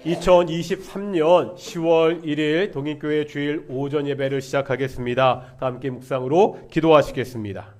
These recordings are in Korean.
2023년 10월 1일 동인교회 주일 오전 예배를 시작하겠습니다. 다 함께 묵상으로 기도하시겠습니다.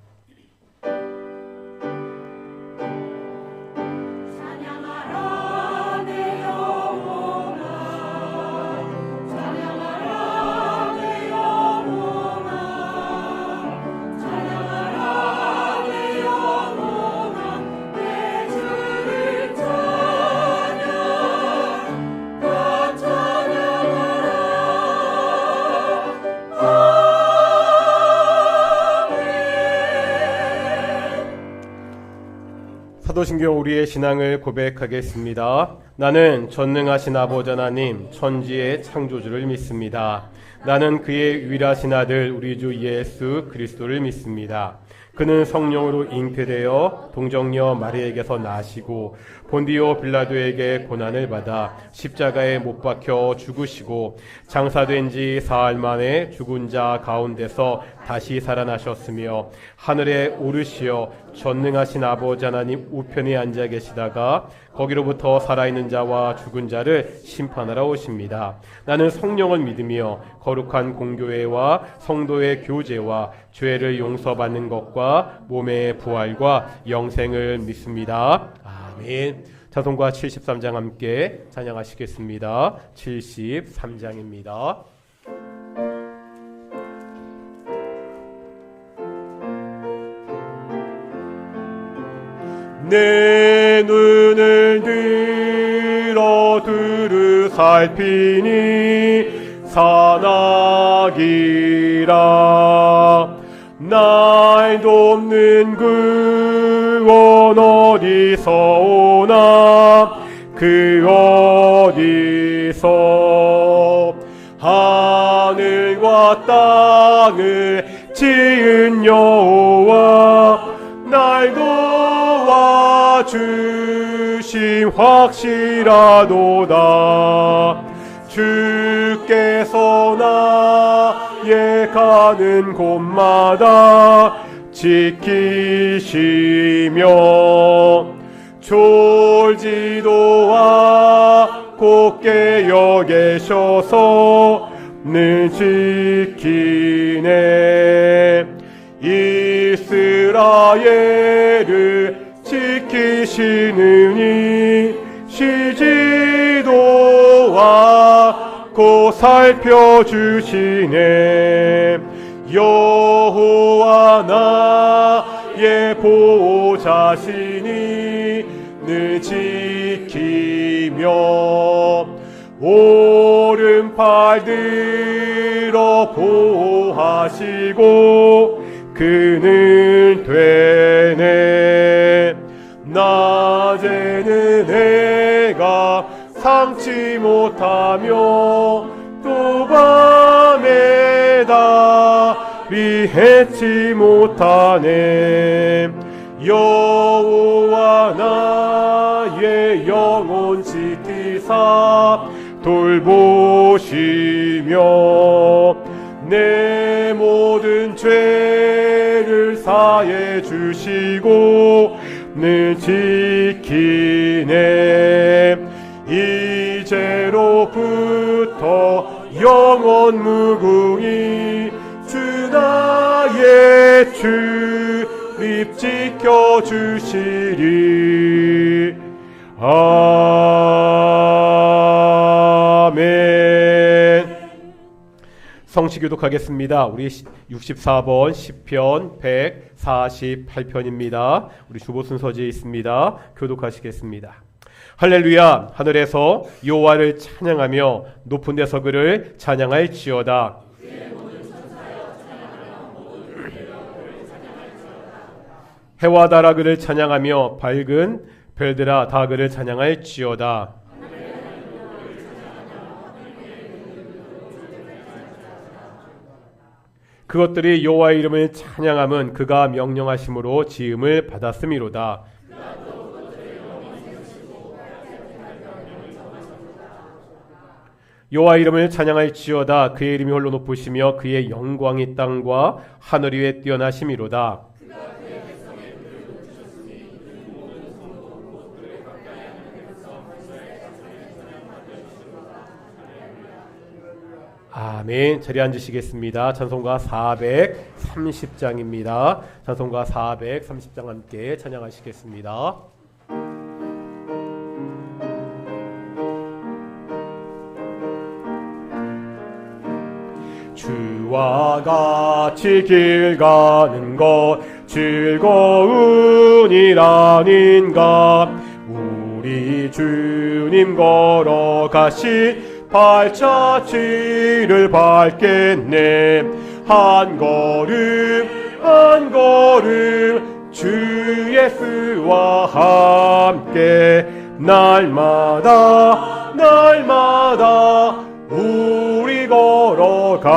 사도신경 우리의 신앙을 고백하겠습니다. 나는 전능하신 아버지 하나님 천지의 창조주를 믿습니다. 나는 그의 유일하신 아들 우리 주 예수 그리스도를 믿습니다. 그는 성령으로 잉태되어 동정녀 마리에게서 나시고 본디오 빌라도에게 고난을 받아 십자가에 못 박혀 죽으시고 장사된 지 사흘 만에 죽은 자 가운데서 다시 살아나셨으며 하늘에 오르시어 전능하신 아버지 하나님 우편에 앉아 계시다가 거기로부터 살아있는 자와 죽은 자를 심판하러 오십니다. 나는 성령을 믿으며 거룩한 공교회와 성도의 교제와 죄를 용서받는 것과 몸의 부활과 영생을 믿습니다. 아멘. 자송과 73장 함께 찬양하시겠습니다. 73장입니다. 내 눈을 들어 두루 살피니 산악이라. 날 돕는 구원 어디서 오나 그 어디서 하늘과 땅을 지은 여호와 날 도와주심 확실하도다. 주께서 나의 가는 곳마다 지키시며 졸지도 않고 깨어 계셔서 늘 지키네. 이스라엘을 지키시느니 쉬지도 않고 살펴주시네. 여호와 나의 보호자시니 늘 지키며 오른팔 들어 보호하시고 그는 되네. 낮에는 해가 상치 못하며 또 밤에 달이 해치 못하네. 여호와 나의 영혼 지키사 돌보시며 내 모든 죄를 사해 주시고 늘 지키네. 이제로부터 영원 무궁히 주 나의 주립 지켜주시리. 아멘. 성시교독하겠습니다. 우리 64번 시편 148편입니다. 우리 주보순서지에 있습니다. 교독하시겠습니다. 할렐루야. 하늘에서 여호와를 찬양하며 높은 데서 그를 찬양할지어다. 해와 달아 그를 찬양하며 밝은 별들아 다 그를 찬양할지어다. 그것들이 여호와의 이름을 찬양함은 그가 명령하심으로 지음을 받았음이로다. 여호와 이름을 찬양할지어다. 그의 이름이 홀로 높으시며 그의 영광이 땅과 하늘 위에 뛰어나심이로다. 아멘. 자리에 앉으시겠습니다. 찬송가 430장입니다. 찬송가 430장 함께 찬양하시겠습니다. 주와 같이 길 가는 것 즐거운 일 아닌가. 우리 주님 걸어가신 발자취를 밟겠네. 한 걸음 한 걸음 주 예수와 함께 날마다 날마다 우리 걸어가리.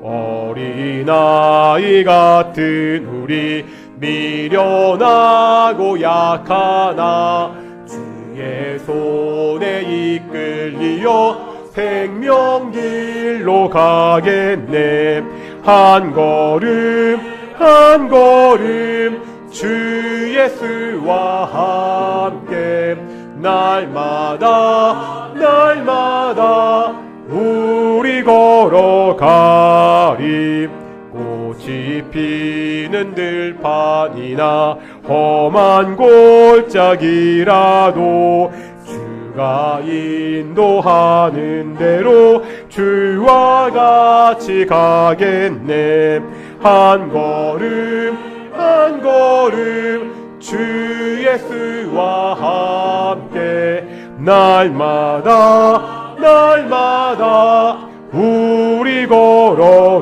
어린아이 같은 우리 미련하고 약하나 주의 손에 이끌리어 생명길로 가겠네. 한 걸음 한 걸음 주 예수와 함께 날마다 날마다 우리 걸어가리. 꽃이 피는 들판이나 험한 골짜기라도 주가 인도하는 대로 주와 같이 가겠네. 한 걸음 한 걸음 주 예수와 함께 날마다 날마다 우리 걸어가리.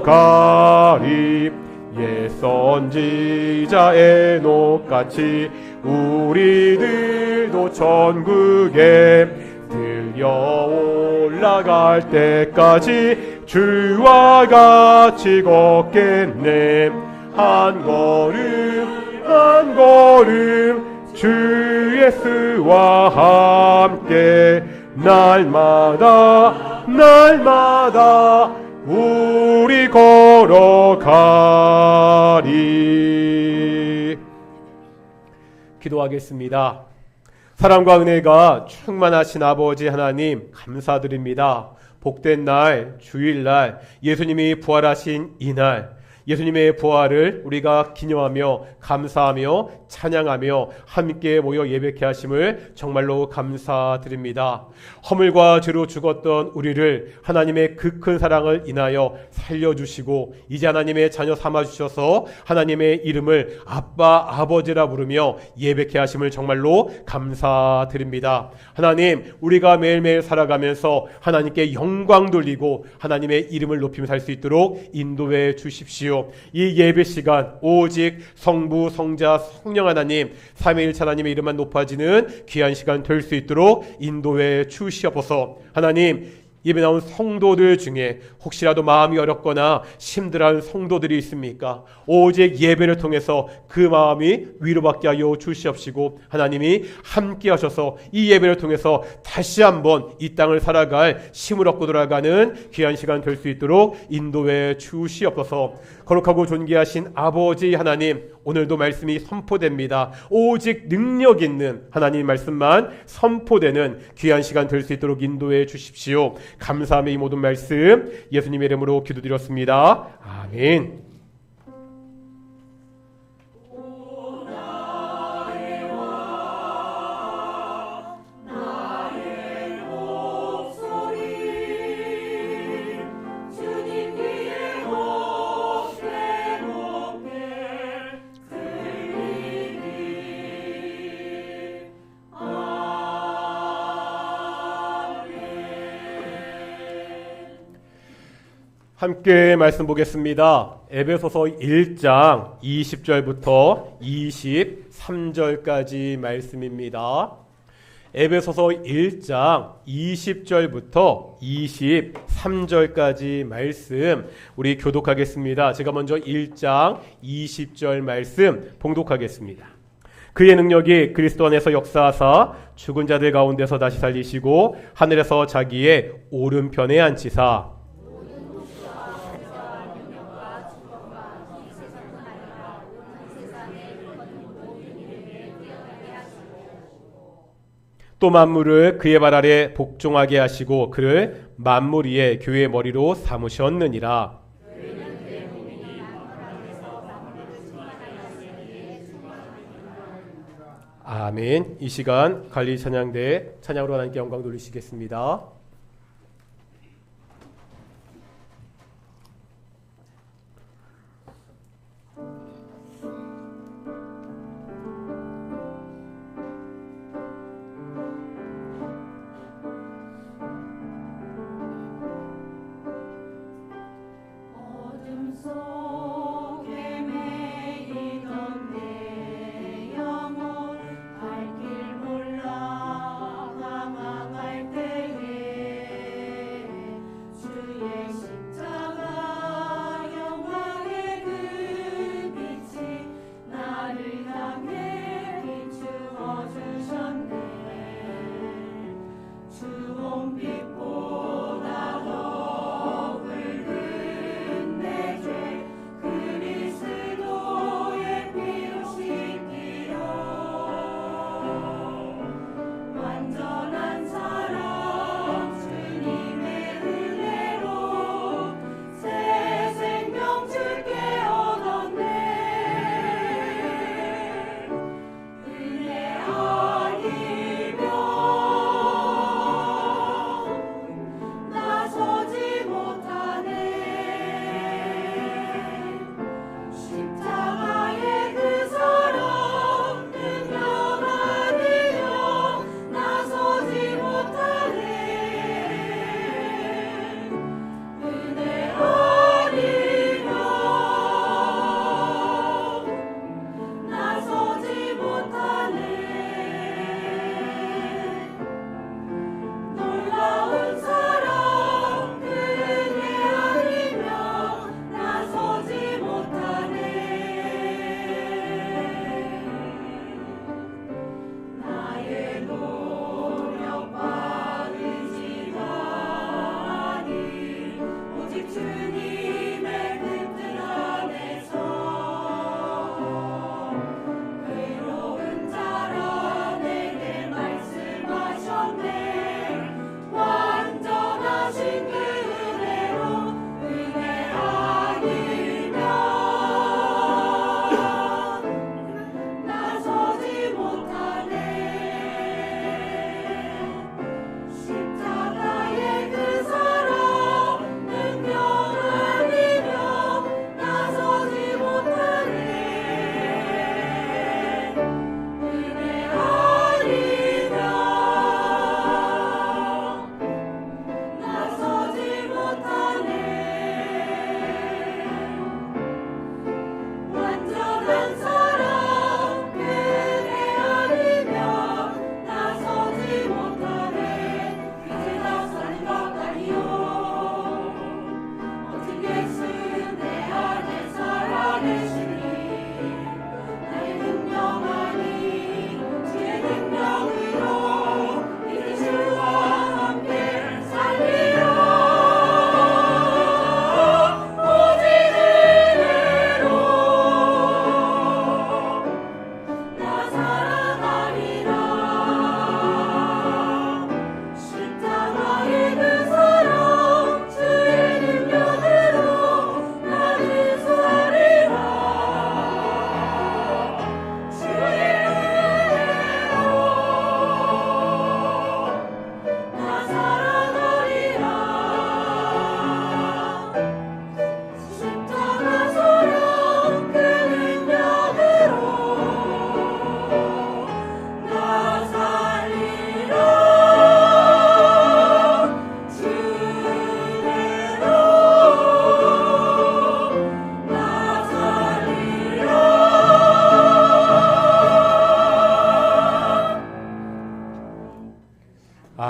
옛 선지자 에녹같이 우리들도 천국에 들려 올라갈 때까지 주와 같이 걷겠네. 한 걸음 한 걸음 주 예수와 함께 날마다 날마다 우리 걸어가리. 기도하겠습니다. 사랑과 은혜가 충만하신 아버지 하나님 감사드립니다. 복된 날, 주일날, 예수님이 부활하신 이날, 예수님의 부활을 우리가 기념하며 감사하며 찬양하며 함께 모여 예배케 하심을 정말로 감사드립니다. 허물과 죄로 죽었던 우리를 하나님의 그 큰 사랑을 인하여 살려주시고 이제 하나님의 자녀 삼아주셔서 하나님의 이름을 아빠 아버지라 부르며 예배케 하심을 정말로 감사드립니다. 하나님, 우리가 매일매일 살아가면서 하나님께 영광 돌리고 하나님의 이름을 높이며 살 수 있도록 인도해 주십시오. 이 예배 시간 오직 성부, 성자, 성령 하나님 삼위일체 하나님의 이름만 높아지는 귀한 시간 될 수 있도록 인도해 주시옵소서. 하나님, 예배 나온 성도들 중에 혹시라도 마음이 어렵거나 힘들어하는 성도들이 있습니까? 오직 예배를 통해서 그 마음이 위로받게 하여 주시옵시고 하나님이 함께 하셔서 이 예배를 통해서 다시 한번 이 땅을 살아갈 힘을 얻고 돌아가는 귀한 시간 될 수 있도록 인도해 주시옵소서. 거룩하고 존귀하신 아버지 하나님, 오늘도 말씀이 선포됩니다. 오직 능력 있는 하나님 말씀만 선포되는 귀한 시간 될 수 있도록 인도해 주십시오. 감사하며 이 모든 말씀 예수님의 이름으로 기도드렸습니다. 아멘. 함께 말씀 보겠습니다. 에베소서 1장 20절부터 23절까지 말씀입니다. 에베소서 1장 20절부터 23절까지 말씀 우리 교독하겠습니다. 제가 먼저 1장 20절 말씀 봉독하겠습니다. 그의 능력이 그리스도 안에서 역사하사 죽은 자들 가운데서 다시 살리시고 하늘에서 자기의 오른편에 앉히사 또 만물을 그의 발 아래 복종하게 하시고 그를 만물 위에 교회의 머리로 삼으셨느니라. 아멘. 이 시간 관리 찬양대 찬양으로 하나님께 영광 돌리시겠습니다.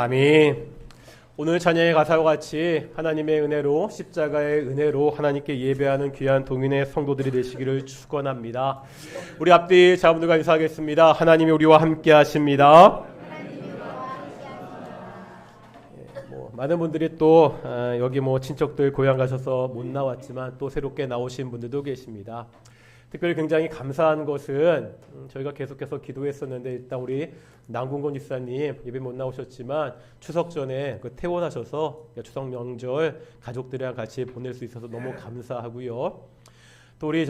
아멘. 오늘 찬양의 가사와 같이 하나님의 은혜로 십자가의 은혜로 하나님께 예배하는 귀한 동인의 성도들이 되시기를 축원합니다. 우리 앞뒤 자분들과 인사하겠습니다. 하나님이 우리와 함께 하십니다. 많은 분들이 또 여기 친척들 고향 가셔서 못 나왔지만 또 새롭게 나오신 분들도 계십니다. 특별히 굉장히 감사한 것은 저희가 계속해서 기도했었는데 일단 우리 남궁건 집사님 예배 못 나오셨지만 추석 전에 퇴원하셔서 추석 명절 가족들이랑 같이 보낼 수 있어서 너무 감사하고요. 또 우리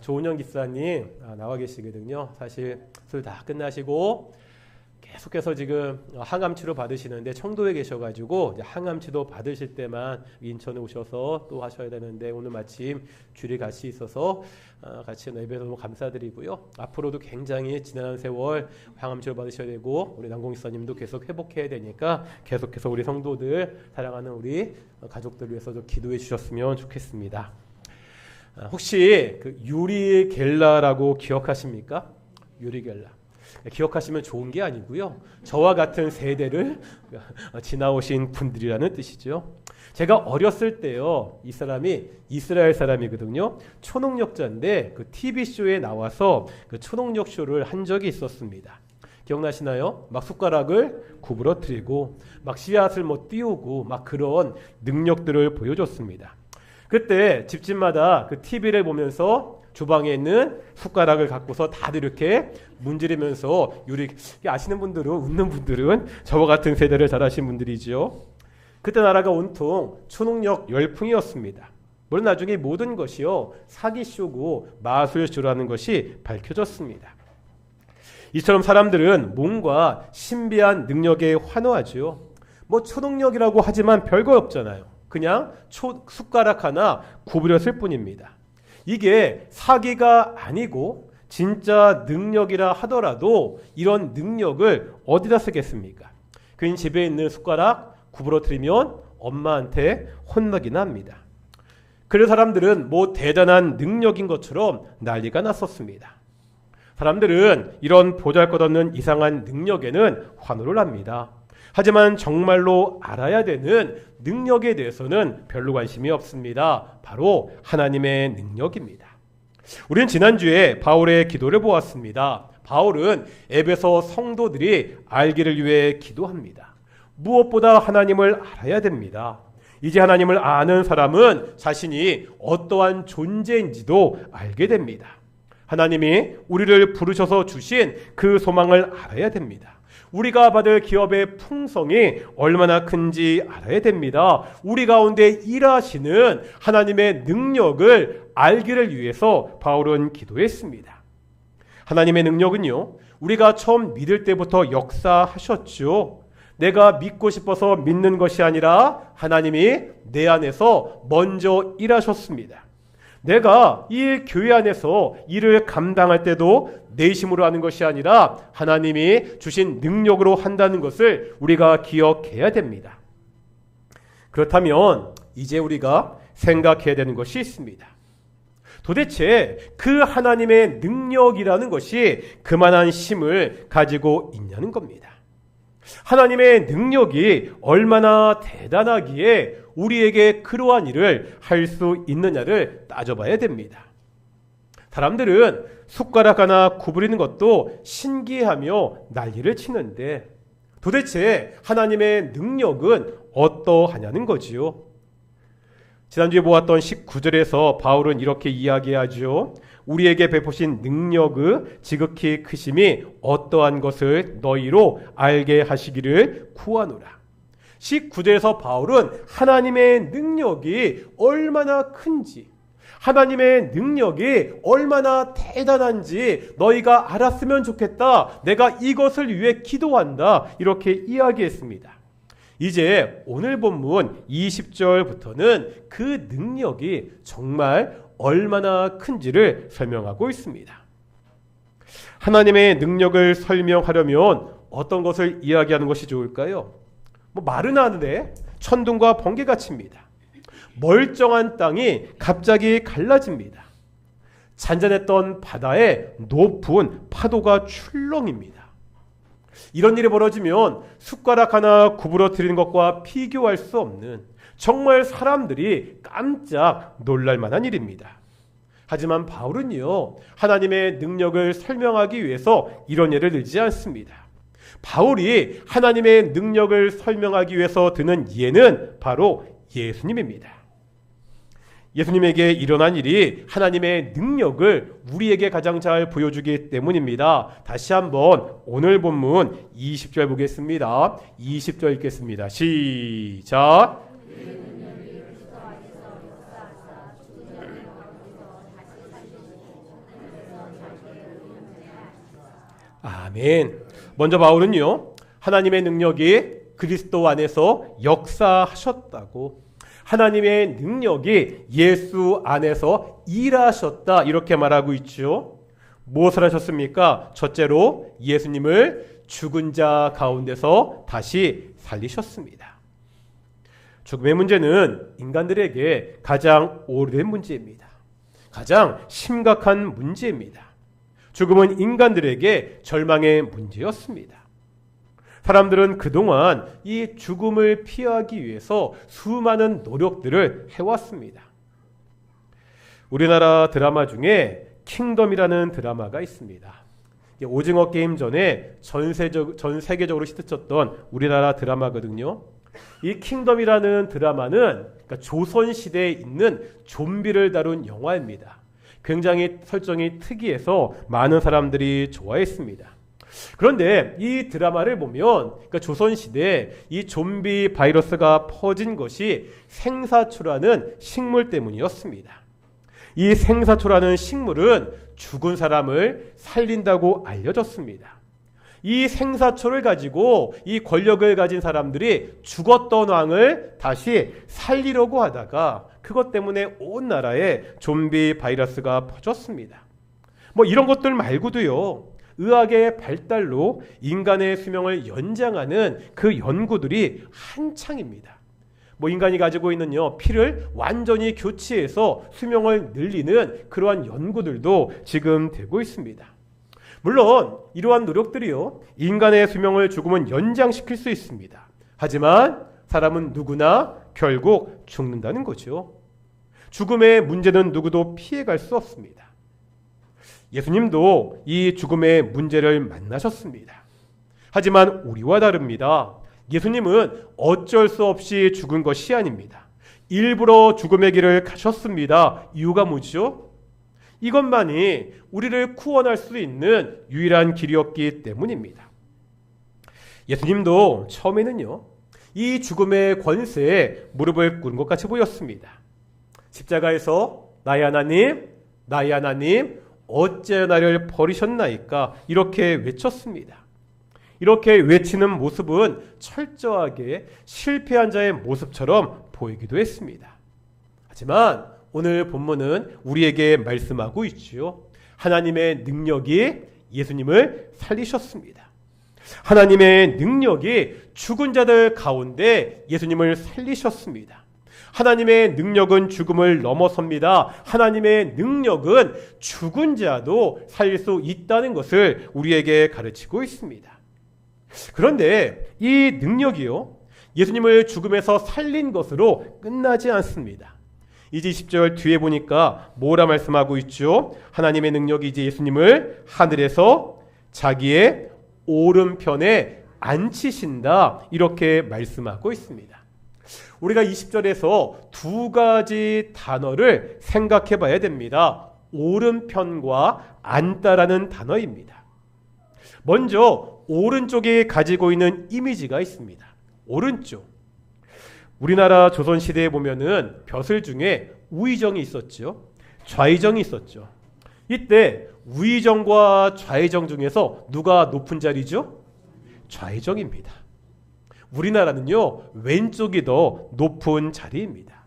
조은영 집사님 나와 계시거든요. 사실 술 다 끝나시고 계속해서 지금 항암 치료 받으시는데 청도에 계셔가지고 항암 치료 받으실 때만 인천에 오셔서 또 하셔야 되는데 오늘 마침 주일에 같이 있어서 같이 예배도 너무 감사드리고요. 앞으로도 굉장히 지난 세월 항암 치료 받으셔야 되고 우리 남공집사님도 계속 회복해야 되니까 계속해서 우리 성도들 사랑하는 우리 가족들 위해서 좀 기도해 주셨으면 좋겠습니다. 혹시 유리겔라라고 기억하십니까? 유리겔라. 기억하시면 좋은 게 아니고요. 저와 같은 세대를 지나오신 분들이라는 뜻이죠. 제가 어렸을 때요. 이 사람이 이스라엘 사람이거든요. 초능력자인데 TV쇼에 나와서 초능력 쇼를 한 적이 있었습니다. 기억나시나요? 막 숟가락을 구부러뜨리고 막 씨앗을 띄우고 막 그런 능력들을 보여줬습니다. 그때 집집마다 TV를 보면서 주방에 있는 숟가락을 갖고서 다들 이렇게 문지르면서 아시는 분들은 웃는 분들은 저와 같은 세대를 잘 아신 분들이죠. 그때 나라가 온통 초능력 열풍이었습니다. 물론 나중에 모든 것이요 사기쇼고 마술쇼라는 것이 밝혀졌습니다. 이처럼 사람들은 뭔가 신비한 능력에 환호하죠. 초능력이라고 하지만 별거 없잖아요. 그냥 숟가락 하나 구부렸을 뿐입니다. 이게 사기가 아니고 진짜 능력이라 하더라도 이런 능력을 어디다 쓰겠습니까? 그인 집에 있는 숟가락 구부러뜨리면 엄마한테 혼나긴 합니다. 그래서 사람들은 대단한 능력인 것처럼 난리가 났었습니다. 사람들은 이런 보잘것없는 이상한 능력에는 환호를 합니다. 하지만 정말로 알아야 되는 능력에 대해서는 별로 관심이 없습니다. 바로 하나님의 능력입니다. 우리는 지난주에 바울의 기도를 보았습니다. 바울은 에베소 성도들이 알기를 위해 기도합니다. 무엇보다 하나님을 알아야 됩니다. 이제 하나님을 아는 사람은 자신이 어떠한 존재인지도 알게 됩니다. 하나님이 우리를 부르셔서 주신 그 소망을 알아야 됩니다. 우리가 받을 기업의 풍성이 얼마나 큰지 알아야 됩니다. 우리 가운데 일하시는 하나님의 능력을 알기를 위해서 바울은 기도했습니다. 하나님의 능력은요, 우리가 처음 믿을 때부터 역사하셨죠. 내가 믿고 싶어서 믿는 것이 아니라 하나님이 내 안에서 먼저 일하셨습니다. 내가 이 교회 안에서 일을 감당할 때도 내 힘으로 하는 것이 아니라 하나님이 주신 능력으로 한다는 것을 우리가 기억해야 됩니다. 그렇다면 이제 우리가 생각해야 되는 것이 있습니다. 도대체 그 하나님의 능력이라는 것이 그만한 힘을 가지고 있냐는 겁니다. 하나님의 능력이 얼마나 대단하기에 우리에게 그러한 일을 할 수 있느냐를 따져봐야 됩니다. 사람들은 숟가락 하나 구부리는 것도 신기하며 난리를 치는데 도대체 하나님의 능력은 어떠하냐는 거지요. 지난주에 보았던 19절에서 바울은 이렇게 이야기하죠. 우리에게 베푸신 능력의 지극히 크심이 어떠한 것을 너희로 알게 하시기를 구하노라. 19절에서 바울은 하나님의 능력이 얼마나 큰지, 하나님의 능력이 얼마나 대단한지 너희가 알았으면 좋겠다. 내가 이것을 위해 기도한다. 이렇게 이야기했습니다. 이제 오늘 본문 20절부터는 그 능력이 정말 얼마나 큰지를 설명하고 있습니다. 하나님의 능력을 설명하려면 어떤 것을 이야기하는 것이 좋을까요? 마른 하늘에 천둥과 번개가 칩니다. 멀쩡한 땅이 갑자기 갈라집니다. 잔잔했던 바다에 높은 파도가 출렁입니다. 이런 일이 벌어지면 숟가락 하나 구부러뜨리는 것과 비교할 수 없는 정말 사람들이 깜짝 놀랄 만한 일입니다. 하지만 바울은요, 하나님의 능력을 설명하기 위해서 이런 예를 들지 않습니다. 바울이 하나님의 능력을 설명하기 위해서 드는 예는 바로 예수님입니다. 예수님에게 일어난 일이 하나님의 능력을 우리에게 가장 잘 보여주기 때문입니다. 다시 한번 오늘 본문 20절 보겠습니다. 20절 읽겠습니다. 시작. 아멘. 먼저 바울은요, 하나님의 능력이 그리스도 안에서 역사하셨다고, 하나님의 능력이 예수 안에서 일하셨다, 이렇게 말하고 있죠. 무엇을 하셨습니까? 첫째로 예수님을 죽은 자 가운데서 다시 살리셨습니다. 죽음의 문제는 인간들에게 가장 오래된 문제입니다. 가장 심각한 문제입니다. 죽음은 인간들에게 절망의 문제였습니다. 사람들은 그동안 이 죽음을 피하기 위해서 수많은 노력들을 해왔습니다. 우리나라 드라마 중에 킹덤이라는 드라마가 있습니다. 오징어 게임 전에 전 세계적으로 히트쳤던 우리나라 드라마거든요. 이 킹덤이라는 드라마는 그러니까 조선시대에 있는 좀비를 다룬 영화입니다. 굉장히 설정이 특이해서 많은 사람들이 좋아했습니다. 그런데 이 드라마를 보면 그러니까 조선시대에 이 좀비 바이러스가 퍼진 것이 생사초라는 식물 때문이었습니다. 이 생사초라는 식물은 죽은 사람을 살린다고 알려졌습니다. 이 생사초를 가지고 이 권력을 가진 사람들이 죽었던 왕을 다시 살리려고 하다가 그것 때문에 온 나라에 좀비 바이러스가 퍼졌습니다. 뭐 이런 것들 말고도요, 의학의 발달로 인간의 수명을 연장하는 그 연구들이 한창입니다. 뭐 인간이 가지고 있는 피를 완전히 교체해서 수명을 늘리는 그러한 연구들도 지금 되고 있습니다. 물론 이러한 노력들이요, 인간의 수명을 조금은 연장시킬 수 있습니다. 하지만 사람은 누구나 결국 죽는다는 거죠. 죽음의 문제는 누구도 피해갈 수 없습니다. 예수님도 이 죽음의 문제를 만나셨습니다. 하지만 우리와 다릅니다. 예수님은 어쩔 수 없이 죽은 것이 아닙니다. 일부러 죽음의 길을 가셨습니다. 이유가 뭐죠? 이것만이 우리를 구원할 수 있는 유일한 길이었기 때문입니다. 예수님도 처음에는요, 이 죽음의 권세에 무릎을 꿇은 것 같이 보였습니다. 십자가에서 나의 하나님, 나의 하나님, 어째 나를 버리셨나이까, 이렇게 외쳤습니다. 이렇게 외치는 모습은 철저하게 실패한 자의 모습처럼 보이기도 했습니다. 하지만 오늘 본문은 우리에게 말씀하고 있지요. 하나님의 능력이 예수님을 살리셨습니다. 하나님의 능력이 죽은 자들 가운데 예수님을 살리셨습니다. 하나님의 능력은 죽음을 넘어섭니다. 하나님의 능력은 죽은 자도 살릴 수 있다는 것을 우리에게 가르치고 있습니다. 그런데 이 능력이요, 예수님을 죽음에서 살린 것으로 끝나지 않습니다. 이제 20절 뒤에 보니까 뭐라 말씀하고 있죠? 하나님의 능력이 이제 예수님을 하늘에서 자기의 오른편에 앉히신다, 이렇게 말씀하고 있습니다. 우리가 20절에서 두 가지 단어를 생각해 봐야 됩니다. 오른편과 앉다라는 단어입니다. 먼저 오른쪽에 가지고 있는 이미지가 있습니다. 오른쪽. 우리나라 조선시대에 보면은 벼슬 중에 우의정이 있었죠. 좌의정이 있었죠. 이때 우의정과 좌의정 중에서 누가 높은 자리죠? 좌의정입니다. 우리나라는요, 왼쪽이 더 높은 자리입니다.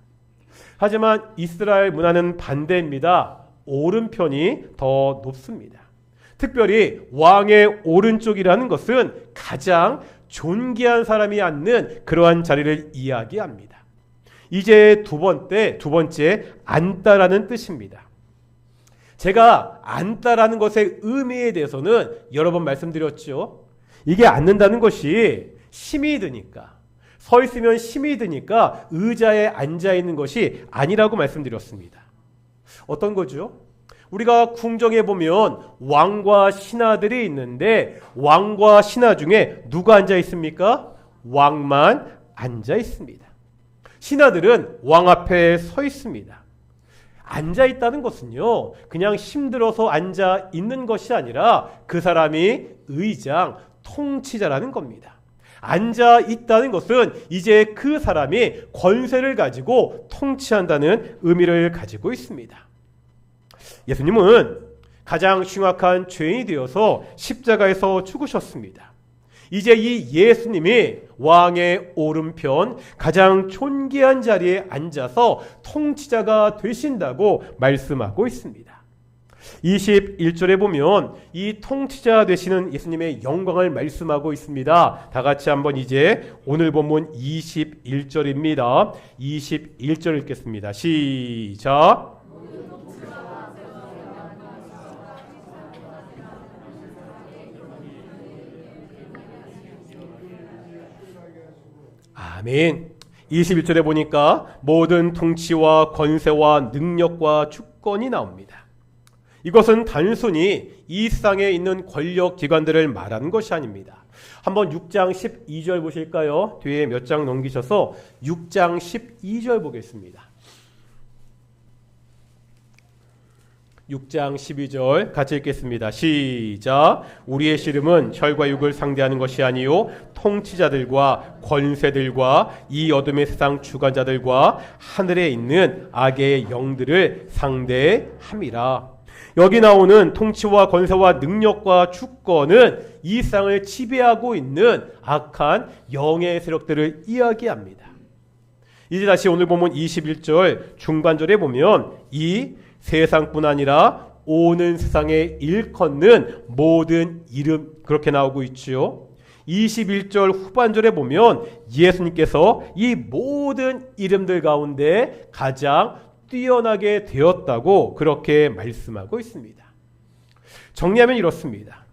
하지만 이스라엘 문화는 반대입니다. 오른편이 더 높습니다. 특별히 왕의 오른쪽이라는 것은 가장 존귀한 사람이 앉는 그러한 자리를 이야기합니다. 이제 두 번째 앉다라는 뜻입니다. 제가 앉다라는 것의 의미에 대해서는 여러 번 말씀드렸죠. 이게 앉는다는 것이 힘이 드니까, 서 있으면 힘이 드니까 의자에 앉아 있는 것이 아니라고 말씀드렸습니다. 어떤 거죠? 우리가 궁정에 보면 왕과 신하들이 있는데 왕과 신하 중에 누가 앉아 있습니까? 왕만 앉아 있습니다. 신하들은 왕 앞에 서 있습니다. 앉아 있다는 것은요, 그냥 힘들어서 앉아 있는 것이 아니라 그 사람이 의장, 통치자라는 겁니다. 앉아 있다는 것은 이제 그 사람이 권세를 가지고 통치한다는 의미를 가지고 있습니다. 예수님은 가장 흉악한 죄인이 되어서 십자가에서 죽으셨습니다. 이제 이 예수님이 왕의 오른편 가장 존귀한 자리에 앉아서 통치자가 되신다고 말씀하고 있습니다. 21절에 보면 이 통치자 되시는 예수님의 영광을 말씀하고 있습니다. 다 같이 한번 이제 오늘 본문 21절입니다. 21절 읽겠습니다. 시작. 아멘. 21절에 보니까 모든 통치와 권세와 능력과 주권이 나옵니다. 이것은 단순히 이 세상에 있는 권력 기관들을 말하는 것이 아닙니다. 한번 6장 12절 보실까요? 뒤에 몇 장 넘기셔서 6장 12절 보겠습니다. 6장 12절 같이 읽겠습니다. 시작. 우리의 씨름은 혈과 육을 상대하는 것이 아니요 통치자들과 권세들과 이 어둠의 세상 주관자들과 하늘에 있는 악의 영들을 상대함이라. 여기 나오는 통치와 권세와 능력과 주권은 이 세상을 지배하고 있는 악한 영의 세력들을 이야기합니다. 이제 다시 오늘 보면 21절 중반절에 보면 이 세상뿐 아니라 오는 세상에 일컫는 모든 이름, 그렇게 나오고 있죠. 21절 후반절에 보면 예수님께서 이 모든 이름들 가운데 가장 뛰어나게 되었다고 그렇게 말씀하고 있습니다. 정리하면 이렇습니다.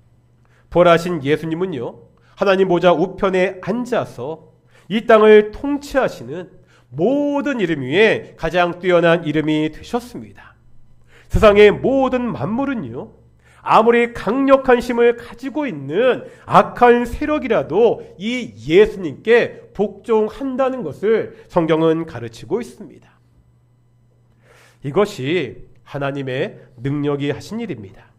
부활하신 예수님은요, 하나님 보좌 우편에 앉아서 이 땅을 통치하시는 모든 이름 위에 가장 뛰어난 이름이 되셨습니다. 세상의 모든 만물은요, 아무리 강력한 힘을 가지고 있는 악한 세력이라도 이 예수님께 복종한다는 것을 성경은 가르치고 있습니다. 이것이 하나님의 능력이 하신 일입니다.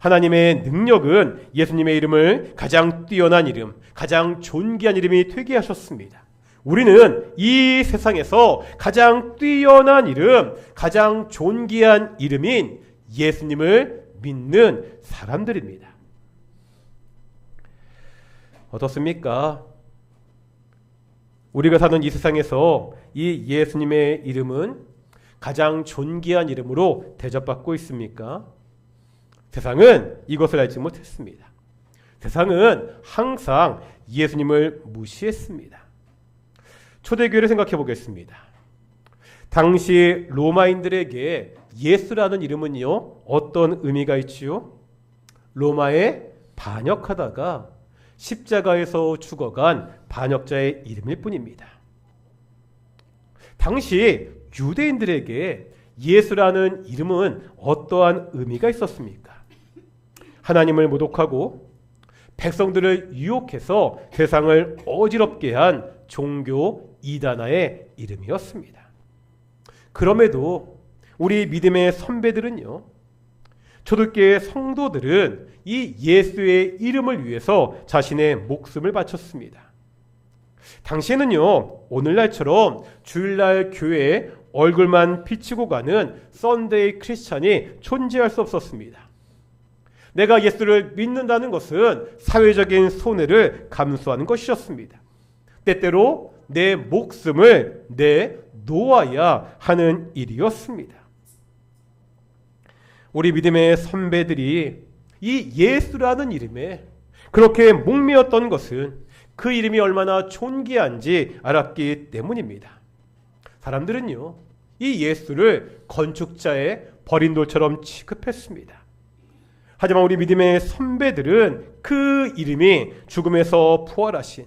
하나님의 능력은 예수님의 이름을 가장 뛰어난 이름, 가장 존귀한 이름이 되게 하셨습니다. 우리는 이 세상에서 가장 뛰어난 이름, 가장 존귀한 이름인 예수님을 믿는 사람들입니다. 어떻습니까? 우리가 사는 이 세상에서 이 예수님의 이름은 가장 존귀한 이름으로 대접받고 있습니까? 세상은 이것을 알지 못했습니다. 세상은 항상 예수님을 무시했습니다. 초대교회를 생각해 보겠습니다. 당시 로마인들에게 예수라는 이름은요, 어떤 의미가 있지요? 로마에 반역하다가 십자가에서 죽어간 반역자의 이름일 뿐입니다. 당시 유대인들에게 예수라는 이름은 어떠한 의미가 있었습니까? 하나님을 모독하고 백성들을 유혹해서 세상을 어지럽게 한 종교 이단아의 이름이었습니다. 그럼에도 우리 믿음의 선배들은요, 초대교회 성도들은 이 예수의 이름을 위해서 자신의 목숨을 바쳤습니다. 당시에는요, 오늘날처럼 주일날 교회에 얼굴만 비치고 가는 썬데이 크리스찬이 존재할 수 없었습니다. 내가 예수를 믿는다는 것은 사회적인 손해를 감수하는 것이었습니다. 때때로 내 목숨을 내놓아야 하는 일이었습니다. 우리 믿음의 선배들이 이 예수라는 이름에 그렇게 목매었던 것은 그 이름이 얼마나 존귀한지 알았기 때문입니다. 사람들은요, 이 예수를 건축자의 버린 돌처럼 취급했습니다. 하지만 우리 믿음의 선배들은 그 이름이 죽음에서 부활하신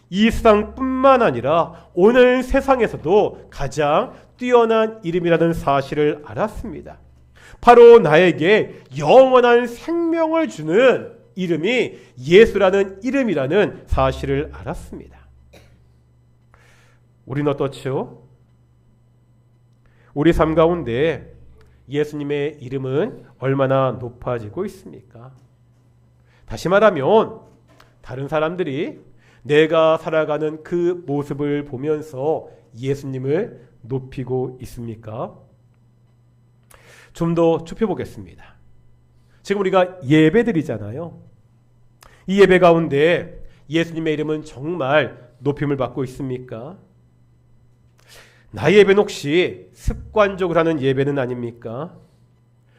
이 세상뿐만 아니라 오늘 세상에서도 가장 뛰어난 이름이라는 사실을 알았습니다. 바로 나에게 영원한 생명을 주는 이름이 예수라는 이름이라는 사실을 알았습니다. 우리는 어떻죠? 우리 삶 가운데 예수님의 이름은 얼마나 높아지고 있습니까? 다시 말하면 다른 사람들이 내가 살아가는 그 모습을 보면서 예수님을 높이고 있습니까? 좀 더 좁혀보겠습니다. 지금 우리가 예배드리잖아요. 이 예배 가운데 예수님의 이름은 정말 높임을 받고 있습니까? 나의 예배는 혹시 습관적으로 하는 예배는 아닙니까?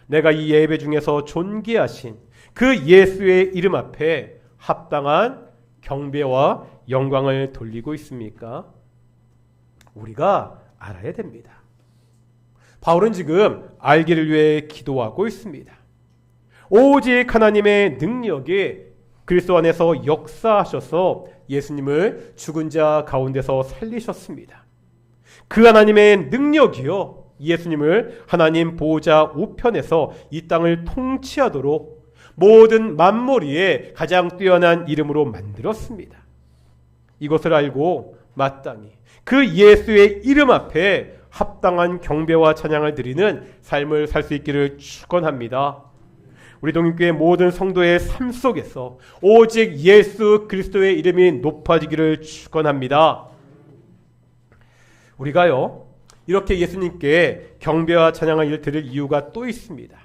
내가 이 예배 중에서 존귀하신 그 예수의 이름 앞에 합당한 경배와 영광을 돌리고 있습니까? 우리가 알아야 됩니다. 바울은 지금 알기를 위해 기도하고 있습니다. 오직 하나님의 능력이 그리스도 안에서 역사하셔서 예수님을 죽은 자 가운데서 살리셨습니다. 그 하나님의 능력이요, 예수님을 하나님 보호자 우편에서 이 땅을 통치하도록 모든 만물 위에 가장 뛰어난 이름으로 만들었습니다. 이것을 알고 마땅히 그 예수의 이름 앞에 합당한 경배와 찬양을 드리는 삶을 살 수 있기를 축원합니다. 우리 동인교회 모든 성도의 삶 속에서 오직 예수 그리스도의 이름이 높아지기를 축원합니다. 우리가요, 이렇게 예수님께 경배와 찬양을 드릴 이유가 또 있습니다.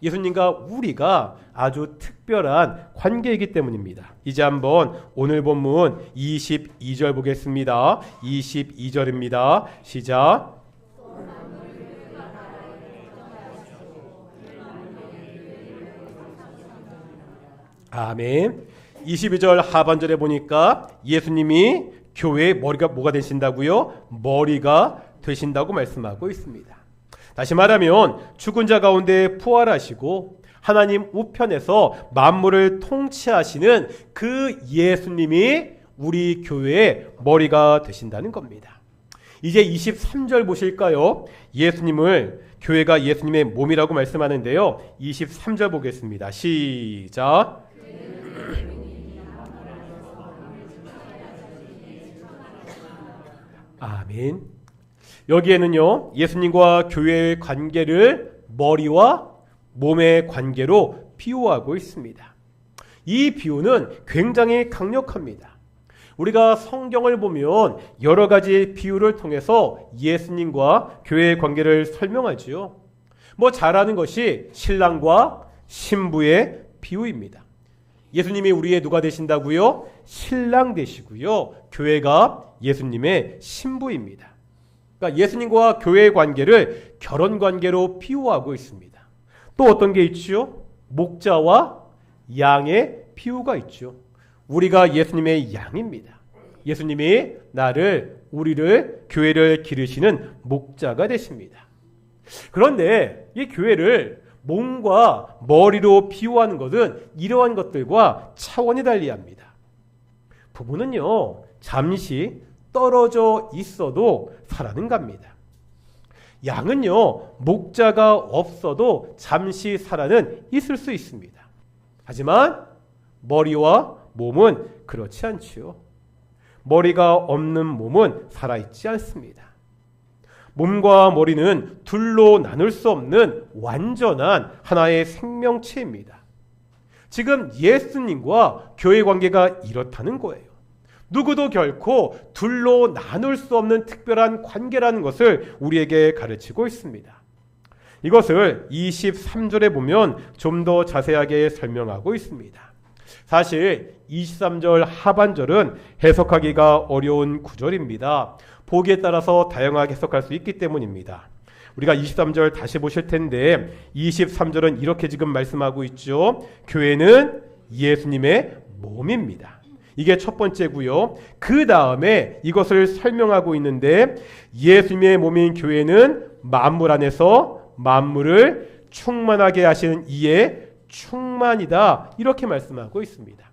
예수님과 우리가 아주 특별한 관계이기 때문입니다. 이제 한번 오늘 본문 22절 보겠습니다. 22절입니다. 시작. 아멘. 22절 하반절에 보니까 예수님이 교회의 머리가 뭐가 되신다고요? 머리가 되신다고 말씀하고 있습니다. 다시 말하면 죽은 자 가운데 부활하시고 하나님 우편에서 만물을 통치하시는 그 예수님이 우리 교회의 머리가 되신다는 겁니다. 이제 23절 보실까요? 교회가 예수님의 몸이라고 말씀하는데요. 23절 보겠습니다. 시작. 아멘. 여기에는요, 예수님과 교회의 관계를 머리와 몸의 관계로 비유하고 있습니다. 이 비유는 굉장히 강력합니다. 우리가 성경을 보면 여러 가지 비유를 통해서 예수님과 교회의 관계를 설명하지요. 잘 아는 것이 신랑과 신부의 비유입니다. 예수님이 우리의 누가 되신다고요? 신랑 되시고요. 교회가 예수님의 신부입니다. 그러니까 예수님과 교회의 관계를 결혼 관계로 비유하고 있습니다. 또 어떤 게 있죠? 목자와 양의 비유가 있죠. 우리가 예수님의 양입니다. 예수님이 우리를 교회를 기르시는 목자가 되십니다. 그런데 이 교회를 몸과 머리로 비유하는 것은 이러한 것들과 차원이 달리합니다. 부부는요, 잠시 떨어져 있어도 살아는 갑니다. 양은요, 목자가 없어도 잠시 살아는 있을 수 있습니다. 하지만 머리와 몸은 그렇지 않지요. 머리가 없는 몸은 살아있지 않습니다. 몸과 머리는 둘로 나눌 수 없는 완전한 하나의 생명체입니다. 지금 예수님과 교회 관계가 이렇다는 거예요. 누구도 결코 둘로 나눌 수 없는 특별한 관계라는 것을 우리에게 가르치고 있습니다. 이것을 23절에 보면 좀 더 자세하게 설명하고 있습니다. 사실 23절 하반절은 해석하기가 어려운 구절입니다. 보기에 따라서 다양하게 해석할 수 있기 때문입니다. 우리가 23절 다시 보실 텐데 23절은 이렇게 지금 말씀하고 있죠. 교회는 예수님의 몸입니다. 이게 첫 번째고요. 그 다음에 이것을 설명하고 있는데 예수님의 몸인 교회는 만물 안에서 만물을 충만하게 하시는 이의 충만이다. 이렇게 말씀하고 있습니다.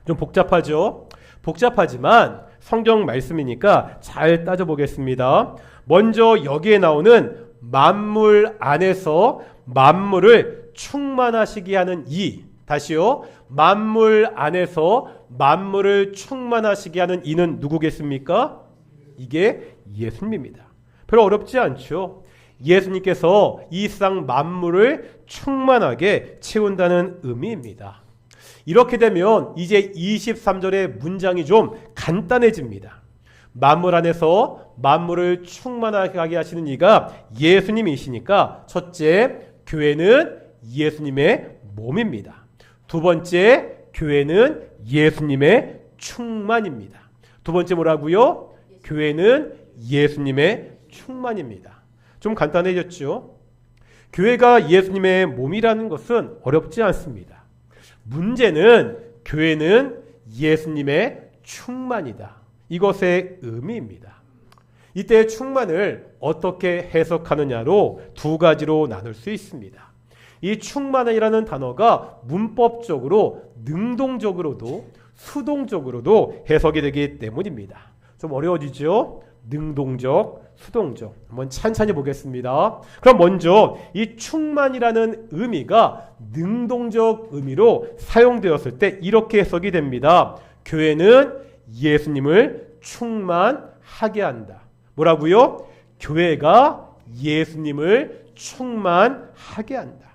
좀 복잡하죠? 복잡하지만 성경 말씀이니까 잘 따져보겠습니다. 먼저 여기에 나오는 만물 안에서 만물을 충만하시게 하는 이, 다시요. 만물 안에서 만물을 충만하시게 하는 이는 누구겠습니까? 이게 예수님입니다. 별로 어렵지 않죠. 예수님께서 이 세상 만물을 충만하게 채운다는 의미입니다. 이렇게 되면 이제 23절의 문장이 좀 간단해집니다. 만물 안에서 만물을 충만하게 하시는 이가 예수님이시니까 첫째, 교회는 예수님의 몸입니다. 두 번째, 교회는 예수님의 충만입니다. 두 번째 뭐라고요? 교회는 예수님의 충만입니다. 좀 간단해졌죠? 교회가 예수님의 몸이라는 것은 어렵지 않습니다. 문제는 교회는 예수님의 충만이다. 이것의 의미입니다. 이때 충만을 어떻게 해석하느냐로 두 가지로 나눌 수 있습니다. 이 충만이라는 단어가 문법적으로 능동적으로도 수동적으로도 해석이 되기 때문입니다. 좀 어려워지죠? 능동적, 수동적. 한번 찬찬히 보겠습니다. 그럼 먼저 이 충만이라는 의미가 능동적 의미로 사용되었을 때 이렇게 해석이 됩니다. 교회는 예수님을 충만하게 한다. 뭐라고요? 교회가 예수님을 충만하게 한다.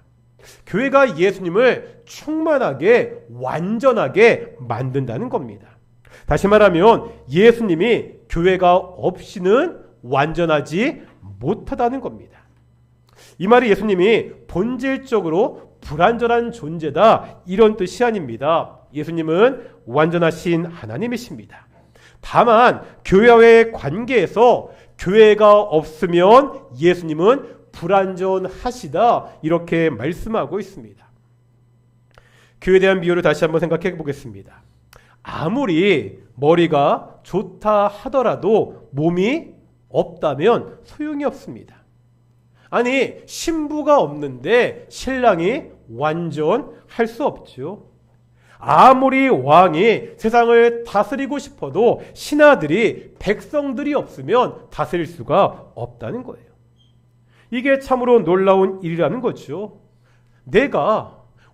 교회가 예수님을 충만하게 완전하게 만든다는 겁니다. 다시 말하면 예수님이 교회가 없이는 완전하지 못하다는 겁니다. 이 말이 예수님이 본질적으로 불완전한 존재다 이런 뜻이 아닙니다. 예수님은 완전하신 하나님이십니다. 다만 교회와의 관계에서 교회가 없으면 예수님은 불완전하시다 이렇게 말씀하고 있습니다. 교회에 대한 비유를 다시 한번 생각해 보겠습니다. 아무리 머리가 좋다 하더라도 몸이 없다면 소용이 없습니다. 아니 신부가 없는데 신랑이 완전할 수 없죠. 아무리 왕이 세상을 다스리고 싶어도 신하들이 백성들이 없으면 다스릴 수가 없다는 거예요. 이게 참으로 놀라운 일이라는 거죠.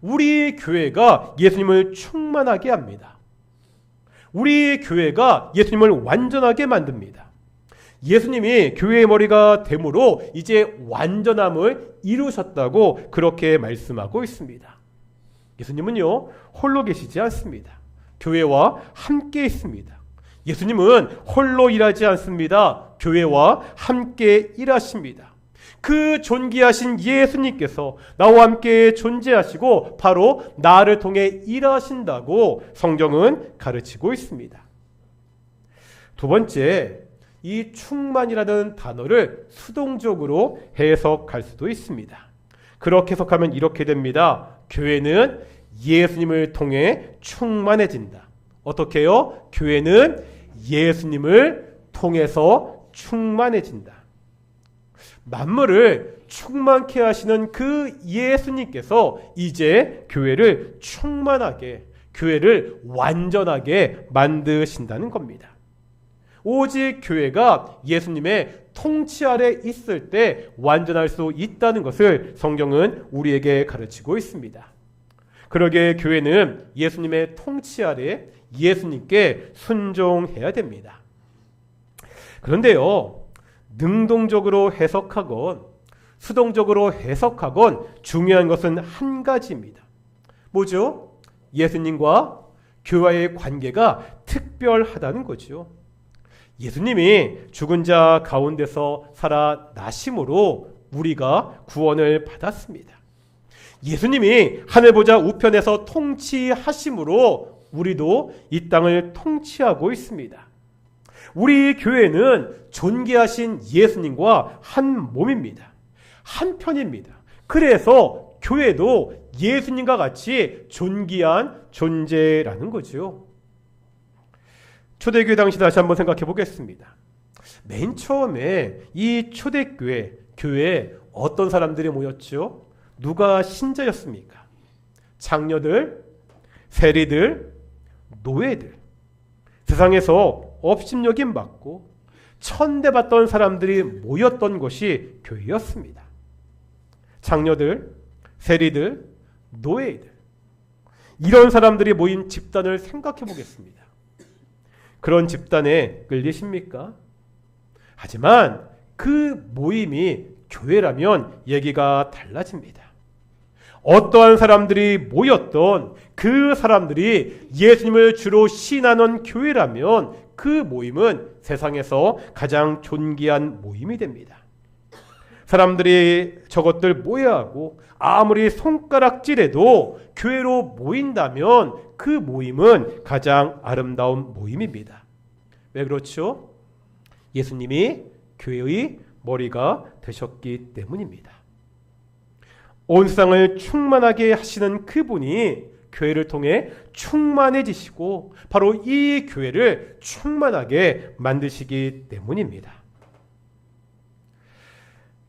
우리 교회가 예수님을 충만하게 합니다. 우리 교회가 예수님을 완전하게 만듭니다. 예수님이 교회의 머리가 됨으로 이제 완전함을 이루셨다고 그렇게 말씀하고 있습니다. 예수님은요, 홀로 계시지 않습니다. 교회와 함께 있습니다. 예수님은 홀로 일하지 않습니다. 교회와 함께 일하십니다. 그 존귀하신 예수님께서 나와 함께 존재하시고 바로 나를 통해 일하신다고 성경은 가르치고 있습니다. 두 번째, 이 충만이라는 단어를 수동적으로 해석할 수도 있습니다. 그렇게 해석하면 이렇게 됩니다. 교회는 예수님을 통해 충만해진다. 어떻게 해요? 교회는 예수님을 통해서 충만해진다. 만물을 충만케 하시는 그 예수님께서 이제 교회를 충만하게, 교회를 완전하게 만드신다는 겁니다. 오직 교회가 예수님의 통치 아래 있을 때 완전할 수 있다는 것을 성경은 우리에게 가르치고 있습니다. 그러기에 교회는 예수님의 통치 아래 예수님께 순종해야 됩니다. 그런데요, 능동적으로 해석하건 수동적으로 해석하건 중요한 것은 한 가지입니다. 뭐죠? 예수님과 교회의 관계가 특별하다는 거죠. 예수님이 죽은 자 가운데서 살아나심으로 우리가 구원을 받았습니다. 예수님이 하늘 보좌 우편에서 통치하심으로 우리도 이 땅을 통치하고 있습니다. 우리 교회는 존귀하신 예수님과 한 몸입니다. 한 편입니다. 그래서 교회도 예수님과 같이 존귀한 존재라는 거죠. 초대교회 당시 다시 한번 생각해 보겠습니다. 맨 처음에 이 초대교회, 교회에 어떤 사람들이 모였죠? 누가 신자였습니까? 장녀들, 세리들, 노예들. 세상에서 업신여김 받고 천대받던 사람들이 모였던 곳이 교회였습니다. 장녀들, 세리들, 노예들. 이런 사람들이 모인 집단을 생각해 보겠습니다. 그런 집단에 끌리십니까? 하지만 그 모임이 교회라면 얘기가 달라집니다. 어떠한 사람들이 모였던 그 사람들이 예수님을 주로 신하는 교회라면 그 모임은 세상에서 가장 존귀한 모임이 됩니다. 사람들이 저것들 모여하고 아무리 손가락질해도 교회로 모인다면 그 모임은 가장 아름다운 모임입니다. 왜 그렇죠? 예수님이 교회의 머리가 되셨기 때문입니다. 온 세상을 충만하게 하시는 그분이 교회를 통해 충만해지시고 바로 이 교회를 충만하게 만드시기 때문입니다.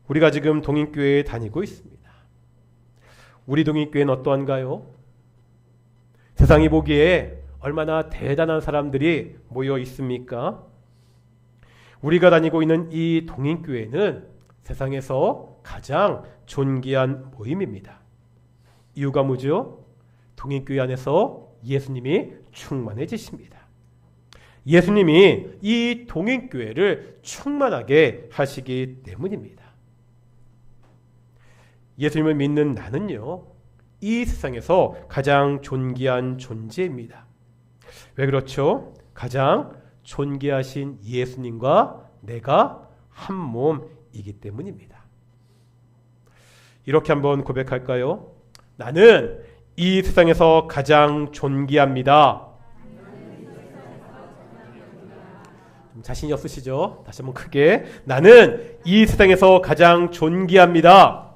우리가 지금 동인교회에 다니고 있습니다. 우리 동인교회는 어떠한가요? 세상이 보기에 얼마나 대단한 사람들이 모여 있습니까? 우리가 다니고 있는 이 동인교회는 세상에서 가장 존귀한 모임입니다. 이유가 뭐죠? 동인교회 안에서 예수님이 충만해지십니다. 예수님이 이 동인교회를 충만하게 하시기 때문입니다. 예수님을 믿는 나는요, 이 세상에서 가장 존귀한 존재입니다. 왜 그렇죠? 가장 존귀하신 예수님과 내가 한 몸이기 때문입니다. 이렇게 한번 고백할까요? 나는 이 세상에서 가장 존귀합니다. 자신이 없으시죠? 다시 한번 크게. 나는 이 세상에서 가장 존귀합니다.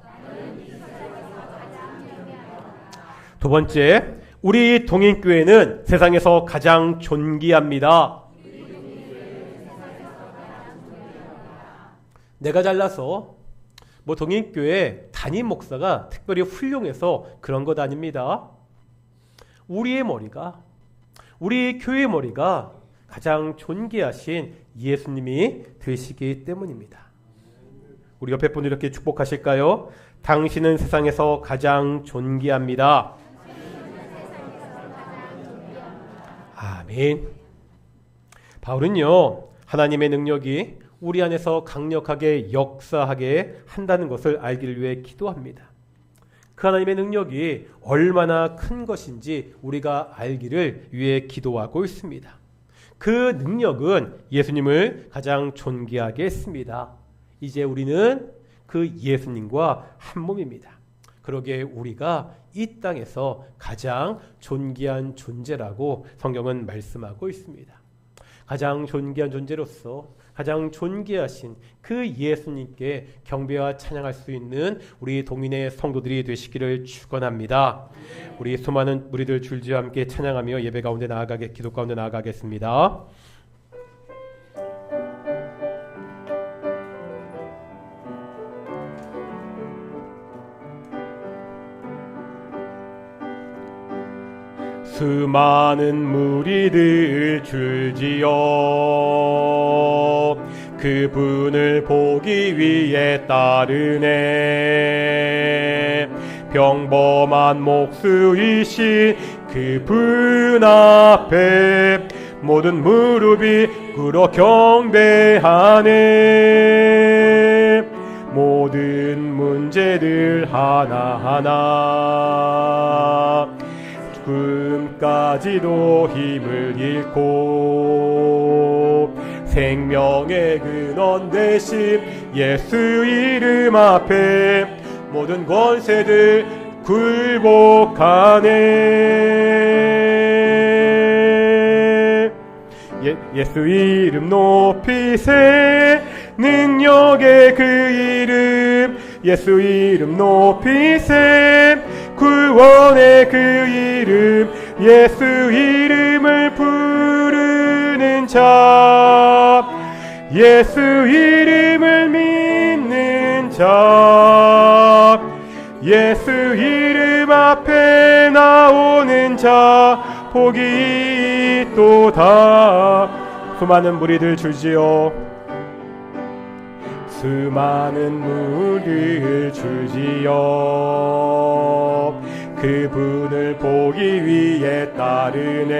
두 번째, 우리 동인교회는 세상에서 가장 존귀합니다. 내가 잘나서 동인교회 담임 목사가 특별히 훌륭해서 그런 것 아닙니다. 우리의 머리가, 우리 교회의 머리가 가장 존귀하신 예수님이 되시기 때문입니다. 우리 옆에 분들 이렇게 축복하실까요? 당신은 세상에서 가장 존귀합니다. 아멘. 바울은요, 하나님의 능력이 우리 안에서 강력하게 역사하게 한다는 것을 알기를 위해 기도합니다. 그 하나님의 능력이 얼마나 큰 것인지 우리가 알기를 위해 기도하고 있습니다. 그 능력은 예수님을 가장 존귀하게 했습니다. 이제 우리는 그 예수님과 한 몸입니다. 그러기에 우리가 이 땅에서 가장 존귀한 존재라고 성경은 말씀하고 있습니다. 가장 존귀한 존재로서 가장 존귀하신 그 예수님께 경배와 찬양할 수 있는 우리 동인의 성도들이 되시기를 축원합니다. 우리 수많은 무리들 줄지어 함께 찬양하며 예배 가운데 기도 가운데 나아가겠습니다. 수많은 무리들 줄지어 그분을 보기 위해 따르네. 평범한 목수이신 그분 앞에 모든 무릎이 꿇어 경배하네. 모든 문제들 하나하나 죽음까지도 힘을 잃고 생명의 근원 되신 예수 이름 앞에 모든 권세들 굴복하네. 예수 이름 높이세. 능력의 그 이름 예수 이름 높이세. 구원의 그 이름 예수 이름을 부르는 자 예수 이름을 믿는 자 예수 이름 앞에 나오는 자 복이 있도다. 수많은 무리들 줄지어 수많은 무리를 줄지어 그분을 보기 위해 따르네.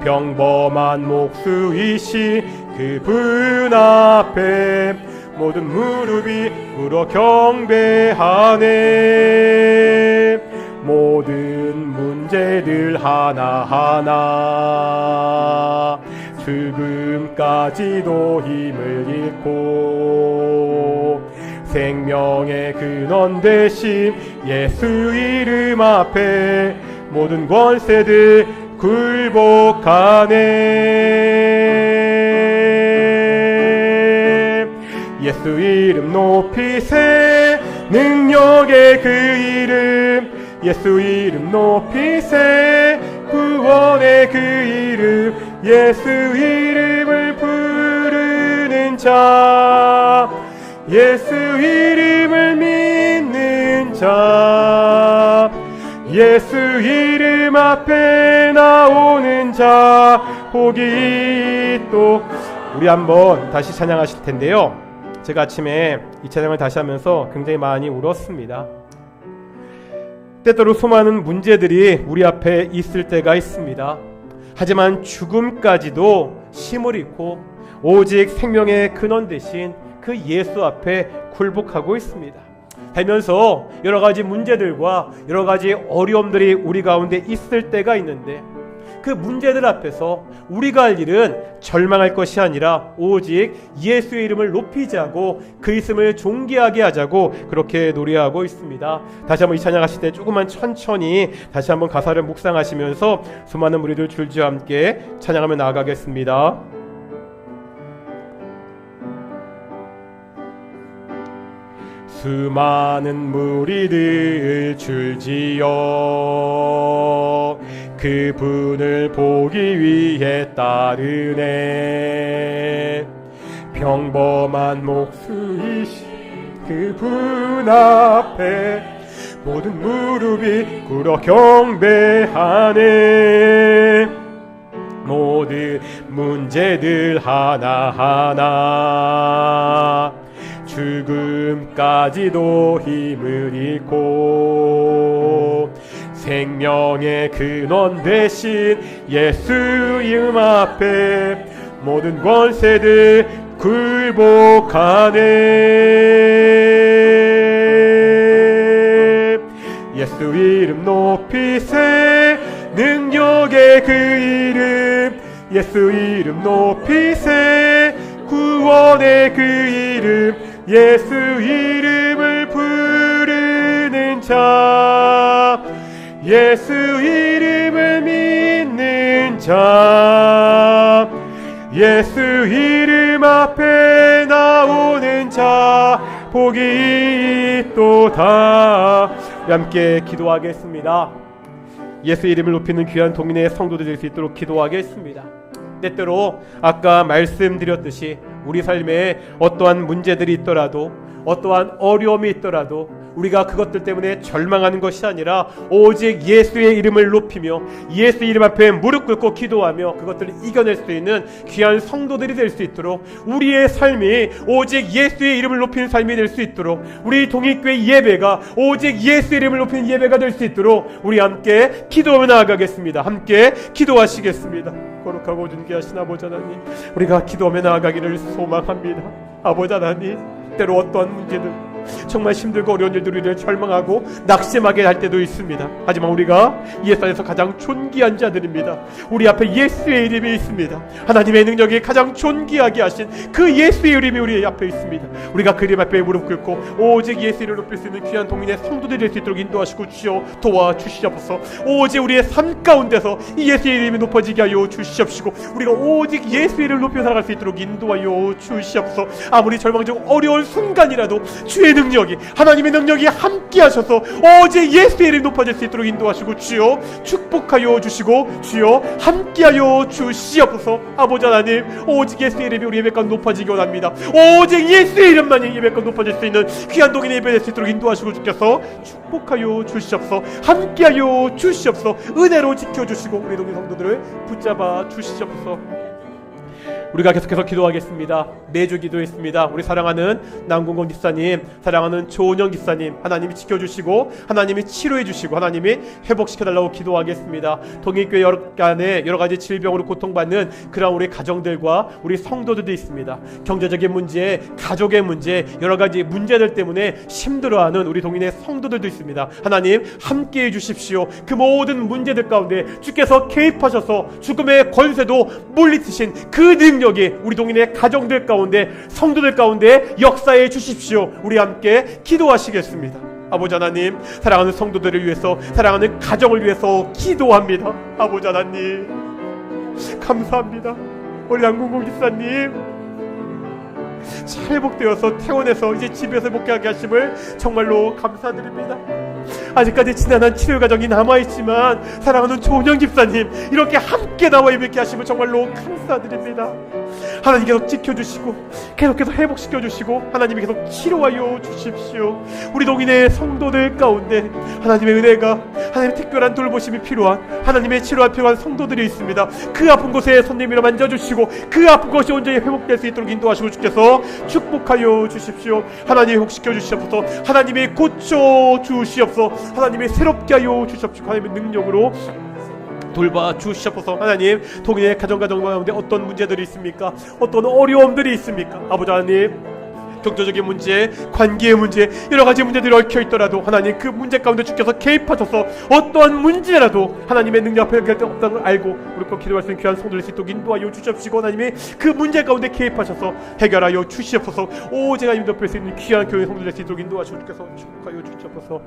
평범한 목수이신 그분 앞에 모든 무릎이 꿇어 경배하네. 모든 문제들 하나하나 죽음까지도 힘을 잃고 생명의 근원 되신 예수 이름 앞에 모든 권세들 굴복하네. 예수 이름 높이세 능력의 그 이름, 예수 이름 높이세 구원의 그 이름, 예수 이름을 부르는 자, 예수 이름을 믿는 자, 예수 이름 앞에 나오는 자 복이 있도. 우리 한번 다시 찬양하실 텐데요, 제가 아침에 이 찬양을 다시 하면서 굉장히 많이 울었습니다. 때때로 수많은 문제들이 우리 앞에 있을 때가 있습니다. 하지만 죽음까지도 힘을 잃고 오직 생명의 근원 되신 그 예수 앞에 굴복하고 있습니다. 살면서 여러 가지 문제들과 여러 가지 어려움들이 우리 가운데 있을 때가 있는데, 그 문제들 앞에서 우리가 할 일은 절망할 것이 아니라 오직 예수의 이름을 높이자고 그 이름을 존귀하게 하자고 그렇게 노래하고 있습니다. 다시 한번 이 찬양하실 때 조금만 천천히 다시 한번 가사를 묵상하시면서 수많은 무리들 줄지와 함께 찬양하며 나아가겠습니다. 수많은 무리들 줄지어 그분을 보기 위해 따르네. 평범한 목수이신 그분 앞에 모든 무릎이 꿇어 경배하네. 모든 문제들 하나하나 죽음까지도 힘을 잃고 생명의 근원 되신 예수 이름 앞에 모든 권세들 굴복하네. 예수 이름 높이세 능력의 그 이름, 예수 이름 높이세 구원의 그 이름, 예수 이름을 부르는 자, 예수 이름을 믿는 자, 예수 이름 앞에 나오는 자 복이 있도다. 함께 기도하겠습니다. 예수 이름을 높이는 귀한 동인의 성도들 될 수 있도록 기도하겠습니다. 때때로 아까 말씀드렸듯이 우리 삶에 어떠한 문제들이 있더라도 어떠한 어려움이 있더라도 우리가 그것들 때문에 절망하는 것이 아니라 오직 예수의 이름을 높이며 예수 이름 앞에 무릎 꿇고 기도하며 그것들을 이겨낼 수 있는 귀한 성도들이 될 수 있도록, 우리의 삶이 오직 예수의 이름을 높이는 삶이 될 수 있도록, 우리 동익교회 예배가 오직 예수의 이름을 높이는 예배가 될 수 있도록 우리 함께 기도하며 나아가겠습니다. 함께 기도하시겠습니다. 거룩하고 존귀하신 아버지 하나님, 우리가 기도하며 나아가기를 소망합니다. 아버지 하나님, 때로 어떠한 문제든 정말 힘들고 어려운 일들을 우리를 절망하고 낙심하게 할 때도 있습니다. 하지만 우리가 예수 안에서 가장 존귀한 자들입니다. 우리 앞에 예수의 이름이 있습니다. 하나님의 능력이 가장 존귀하게 하신 그 예수의 이름이 우리 앞에 있습니다. 우리가 그 이름 앞에 무릎 꿇고 오직 예수의 이름을 높일 수 있는 귀한 동민의 성도들이 될 수 있도록 인도하시고 주여 도와주시옵소서. 오직 우리의 삶 가운데서 이 예수의 이름이 높아지게 하여 주시옵시고 우리가 오직 예수의 이름을 높여 살아갈 수 있도록 인도하여 주시옵소서. 아무리 절망적이고 어려운 순간이라도 주의 능력이, 하나님의 능력이 함께 하셔서 오직 예수의 이름이 높아질 수 있도록 인도하시고 주여 축복하여 주시고 주여 함께하여 주시옵소서. 아버지 하나님, 오직 예수의 이름이 우리 예배 가운데 높아지기 원합니다. 오직 예수의 이름만이 예배 가운데 높아질 수 있는 귀한 동인의 예배 될 수 있도록 인도하시고 주께서 축복하여 주시옵소서. 함께하여 주시옵소서. 은혜로 지켜주시고 우리 동인 성도들을 붙잡아 주시옵소서. 우리가 계속해서 기도하겠습니다. 매주 기도했습니다. 우리 사랑하는 남궁건 집사님, 사랑하는 조은영 집사님, 하나님이 지켜주시고 하나님이 치료해주시고 하나님이 회복시켜달라고 기도하겠습니다. 동일교회 안에 여러 가지 질병으로 고통받는 그런 우리 가정들과 우리 성도들도 있습니다. 경제적인 문제, 가족의 문제, 여러 가지 문제들 때문에 힘들어하는 우리 동인의 성도들도 있습니다. 하나님 함께해 주십시오. 그 모든 문제들 가운데 주께서 개입하셔서 죽음의 권세도 물리치신 그 능력이 우리 동인의 가정들 가운데, 성도들 가운데 역사해 주십시오. 우리 함께 기도하시겠습니다. 아버지 하나님, 사랑하는 성도들을 위해서, 사랑하는 가정을 위해서 기도합니다. 아버지 하나님 감사합니다. 우리 양궁국 기사님 잘 회복되어서 퇴원해서 이제 집에서 복귀하게 하심을 정말로 감사드립니다. 아직까지 지난한 치료 과정이 남아있지만 사랑하는 조은영 집사님 이렇게 함께 나와 예배케 하심을 정말로 감사드립니다. 하나님 계속 지켜주시고 계속해서 회복시켜주시고 하나님이 계속 치료하여 주십시오. 우리 동인의 성도들 가운데 하나님의 은혜가, 하나님의 특별한 돌보심이 필요한, 하나님의 치료가 필요한 성도들이 있습니다. 그 아픈 곳에 손님이라 만져주시고 그 아픈 것이 온전히 회복될 수 있도록 인도하시고 주께서 축복하여 주십시오. 하나님이 회복시켜 주시옵소서. 하나님이 고쳐 주시옵소서. 하나님이 새롭게 하여 주시옵소서. 하나님의 능력으로 돌봐 주시옵소서. 하나님, 동인의 가정 가운데 어떤 문제들이 있습니까? 어떤 어려움들이 있습니까? 아버지 하나님, 경제적인 문제, 관계의 문제, 여러 가지 문제들이 얽혀 있더라도 하나님 그 문제 가운데 주께서 개입하셔서 어떠한 문제라도 하나님의 능력 앞에 해결될 때 없다는 걸 알고 우리 꼭 기도할 수 있는 귀한 성도를 수 있도록 인도하여 주시옵시고 하나님이 그 문제 가운데 개입하셔서 해결하여 주시옵소서. 오직 하나님 덮을 수 있는 귀한 교회 성도를 수 있도록 인도하시고 주께서 축복하여 주시옵소서.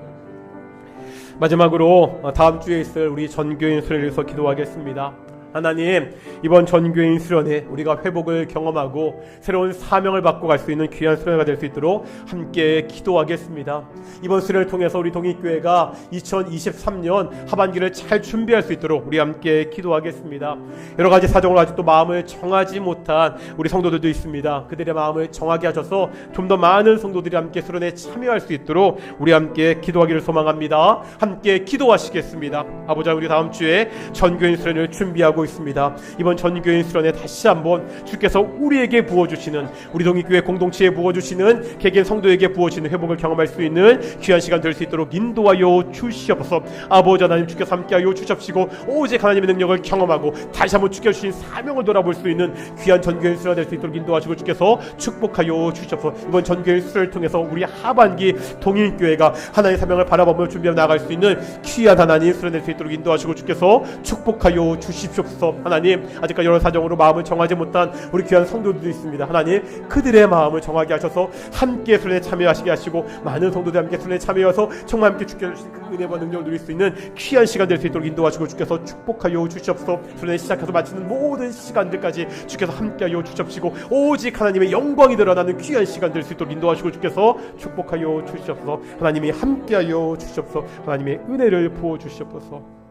마지막으로 다음 주에 있을 우리 전교인 수련을 위해서 기도하겠습니다. 하나님, 이번 전교인 수련회 우리가 회복을 경험하고 새로운 사명을 받고 갈 수 있는 귀한 수련회가 될 수 있도록 함께 기도하겠습니다. 이번 수련을 통해서 우리 동익교회가 2023년 하반기를 잘 준비할 수 있도록 우리 함께 기도하겠습니다. 여러 가지 사정으로 아직도 마음을 정하지 못한 우리 성도들도 있습니다. 그들의 마음을 정하게 하셔서 좀 더 많은 성도들이 함께 수련회에 참여할 수 있도록 우리 함께 기도하기를 소망합니다. 함께 기도하시겠습니다. 아버지, 우리 다음 주에 전교인 수련을 준비하고 있습니다. 이번 전교인 수련회 다시 한번 주께서 우리에게 부어주시는, 우리 동익교회 공동체에 부어주시는, 개개인 성도에게 부어주시는 회복을 경험할 수 있는 귀한 시간 될 수 있도록 인도하여 주시옵소서. 아버지 하나님, 주께서 함께하여 주십시고 오직 하나님의 능력을 경험하고 다시 한번 주께서 주신 사명을 돌아볼 수 있는 귀한 전교인 수련회 될 수 있도록 인도하시고 주께서 축복하여 주시옵소서. 이번 전교인 수련을 통해서 우리 하반기 동익교회가 하나님의 사명을 바라보며 준비해 나아갈 수 있는 귀한 하나님 수련회 될 수 있도록 인도하시고 주께서 축복하여 주십시오. 하나님, 아직까지 여러 사정으로 마음을 정하지 못한 우리 귀한 성도들도 있습니다. 하나님, 그들의 마음을 정하게 하셔서 함께 수련에 참여하시게 하시고 많은 성도들 함께 수련에 참여해서 정말 함께 주께서 주신 그 은혜와 능력을 누릴 수 있는 귀한 시간 될 수 있도록 인도하시고 주께서 축복하여 주시옵소서. 수련에 시작해서 마치는 모든 시간들까지 주께서 함께하여 주시옵시고 오직 하나님의 영광이 드러나는 귀한 시간 될 수 있도록 인도하시고 주께서 축복하여 주시옵소서. 하나님이 함께하여 주시옵소서. 하나님의 은혜를 부어 주시옵소서.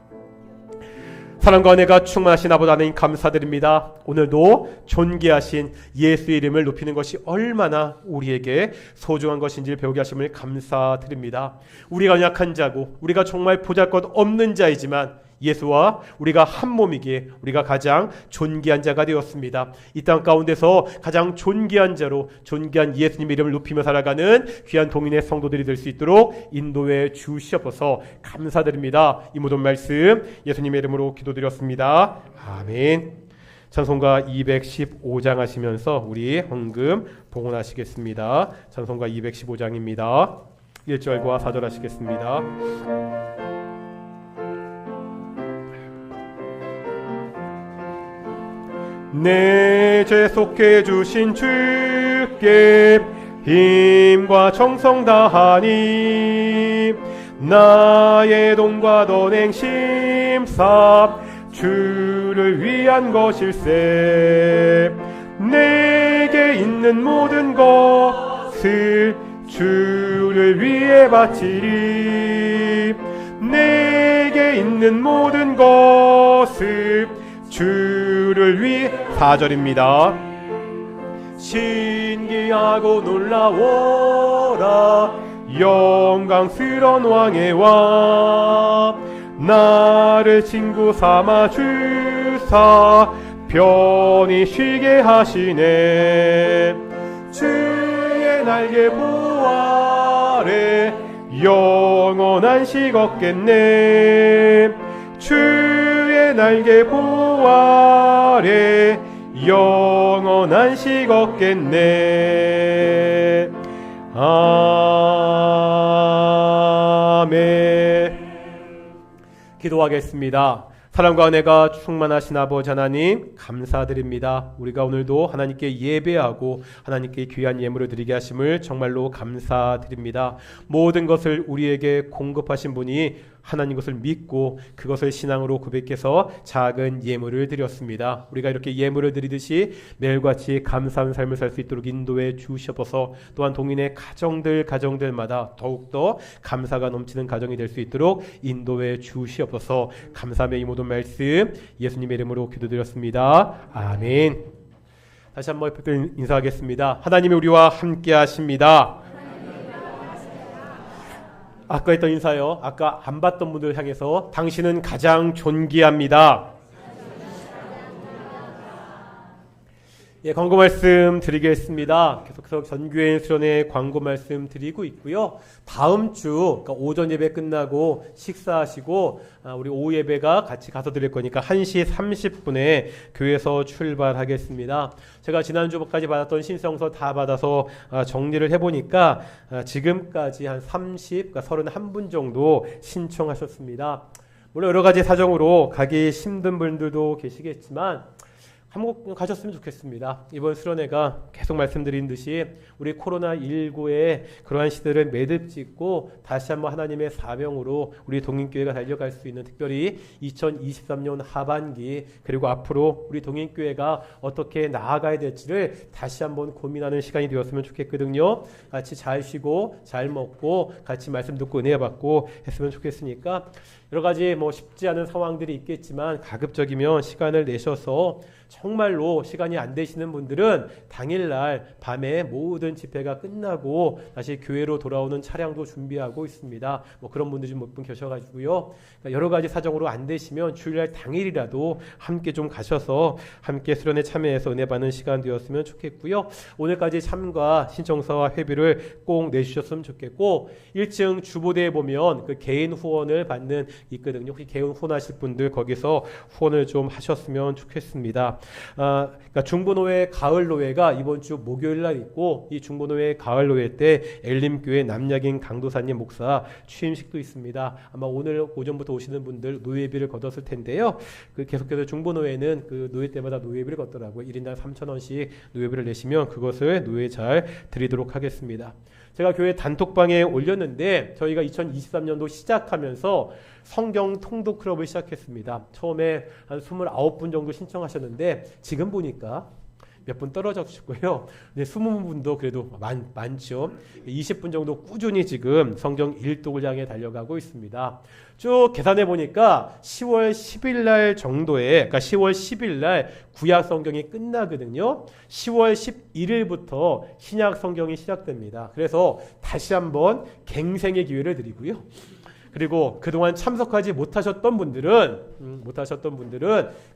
사랑과 은혜가 충만하신 아버지 하나님 감사드립니다. 오늘도 존귀하신 예수의 이름을 높이는 것이 얼마나 우리에게 소중한 것인지를 배우게 하심을 감사드립니다. 우리가 약한 자고 우리가 정말 보잘것없는 자이지만 예수와 우리가 한 몸이기에 우리가 가장 존귀한 자가 되었습니다. 이 땅 가운데서 가장 존귀한 자로 존귀한 예수님 이름을 높이며 살아가는 귀한 동인의 성도들이 될 수 있도록 인도해 주시옵소서. 감사드립니다. 이 모든 말씀 예수님의 이름으로 기도드렸습니다. 아멘. 찬송가 215장 하시면서 우리 헌금 봉헌하시겠습니다. 찬송가 215장입니다. 1절과 4절 하시겠습니다. 내 죄 속해 주신 주께 힘과 정성 다하니 나의 돈과 돈행 심사 주를 위한 것일세. 내게 있는 모든 것을 주를 위해 바치리. 내게 있는 모든 것을 주를 위해. 4절입니다. 신기하고 놀라워라 영광스런 왕의 왕. 나를 친구 삼아 주사 편히 쉬게 하시네. 주의 날개 보호 아래 영원한 식 얻겠네. 주의 날개 보호 아래 영원한 식 얻겠네. 아멘. 기도하겠습니다. 사랑과 은혜가 충만하신 아버지 하나님 감사드립니다. 우리가 오늘도 하나님께 예배하고 하나님께 귀한 예물을 드리게 하심을 정말로 감사드립니다. 모든 것을 우리에게 공급하신 분이 하나님 것을 믿고 그것을 신앙으로 고백해서 작은 예물을 드렸습니다. 우리가 이렇게 예물을 드리듯이 매일같이 감사한 삶을 살 수 있도록 인도해 주시옵소서. 또한 동인의 가정들마다 더욱더 감사가 넘치는 가정이 될 수 있도록 인도해 주시옵소서. 감사함의 이 모든 말씀 예수님의 이름으로 기도드렸습니다. 아멘. 다시 한번 인사하겠습니다. 하나님이 우리와 함께 하십니다. 아까 했던 인사요. 아까 안 봤던 분들 향해서 당신은 가장 존귀합니다. 예, 광고 말씀 드리겠습니다. 계속해서 전교회 수련회 광고 말씀 드리고 있고요. 다음 주 그러니까 오전 예배 끝나고 식사하시고 우리 오후 예배가 같이 가서 드릴 거니까 1시 30분에 교회에서 출발하겠습니다. 제가 지난주까지 받았던 신청서 다 받아서 정리를 해보니까 지금까지 한 30, 그러니까 31분 정도 신청하셨습니다. 물론 여러 가지 사정으로 가기 힘든 분들도 계시겠지만 한번 가셨으면 좋겠습니다. 이번 수련회가 계속 말씀드린 듯이 우리 코로나19의 그러한 시대를 매듭짓고 다시 한번 하나님의 사명으로 우리 동인교회가 달려갈 수 있는, 특별히 2023년 하반기 그리고 앞으로 우리 동인교회가 어떻게 나아가야 될지를 다시 한번 고민하는 시간이 되었으면 좋겠거든요. 같이 잘 쉬고 잘 먹고 같이 말씀 듣고 은혜 받고 했으면 좋겠으니까 여러 가지 쉽지 않은 상황들이 있겠지만 가급적이면 시간을 내셔서 정말로 시간이 안 되시는 분들은 당일날 밤에 모든 집회가 끝나고 다시 교회로 돌아오는 차량도 준비하고 있습니다. 그런 분들이 몇 분 계셔가지고요. 여러 가지 사정으로 안 되시면 주일날 당일이라도 함께 좀 가셔서 함께 수련회 참여해서 은혜 받는 시간 되었으면 좋겠고요. 오늘까지 참가 신청서와 회비를 꼭 내주셨으면 좋겠고 1층 주보대에 보면 그 개인 후원을 받는 있거든요. 혹시 개인 후원하실 분들 거기서 후원을 좀 하셨으면 좋겠습니다. 그러니까 중보노회 가을노회가 이번 주 목요일 날 있고 이 중보노회 가을노회 때 엘림교회 남약인 강도사님 목사 취임식도 있습니다. 아마 오늘 오전부터 오시는 분들 노예비를 걷었을 텐데요. 계속해서 중보노회는 그 노예 때마다 노예비를 걷더라고요. 1인당 3,000원씩 노예비를 내시면 그것을 노예 잘 드리도록 하겠습니다. 제가 교회 단톡방에 올렸는데 저희가 2023년도 시작하면서 성경 통독 클럽을 시작했습니다. 처음에 한 29분 정도 신청하셨는데 지금 보니까 몇 분 떨어졌고요. 20분도 그래도 많죠. 20분 정도 꾸준히 지금 성경 일독을 향해 달려가고 있습니다. 쭉 계산해 보니까 10월 10일 날 정도에, 그러니까 10월 10일 날 구약 성경이 끝나거든요. 10월 11일부터 신약 성경이 시작됩니다. 그래서 다시 한번 갱생의 기회를 드리고요. 그리고 그동안 참석하지 못하셨던 분들은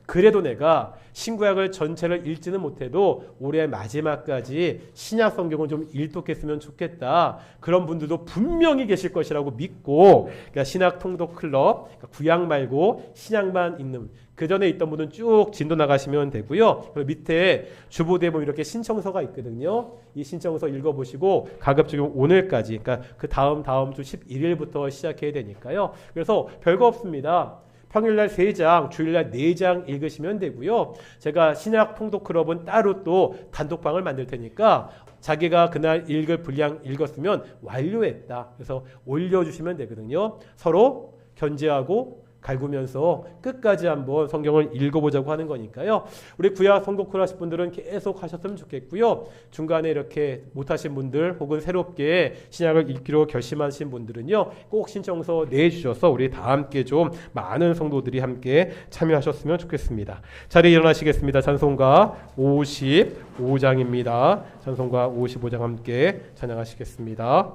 그래도 내가 신구약을 전체를 읽지는 못해도 올해 마지막까지 신약 성경을 좀 일독했으면 좋겠다. 그런 분들도 분명히 계실 것이라고 믿고, 그러니까 신약 통독 클럽, 그러니까 구약 말고 신약만 읽는, 그 전에 있던 분은 쭉 진도 나가시면 되고요. 그리고 밑에 주보대에 보면 이렇게 신청서가 있거든요. 이 신청서 읽어보시고 가급적이면 오늘까지, 그러니까 그 다음 주 11일부터 시작해야 되니까요. 그래서 별거 없습니다. 평일날 3장, 주일날 4장 읽으시면 되고요. 제가 신약 통독 클럽은 따로 또 단톡방을 만들 테니까 자기가 그날 읽을 분량 읽었으면 완료했다. 그래서 올려주시면 되거든요. 서로 견제하고 갈구면서 끝까지 한번 성경을 읽어보자고 하는 거니까요. 우리 구약 성독을 하실 분들은 계속 하셨으면 좋겠고요. 중간에 이렇게 못하신 분들 혹은 새롭게 신약을 읽기로 결심하신 분들은요. 꼭 신청서 내주셔서 우리 다 함께 좀 많은 성도들이 함께 참여하셨으면 좋겠습니다. 자리에 일어나시겠습니다. 찬송가 55장입니다. 찬송가 55장 함께 찬양하시겠습니다.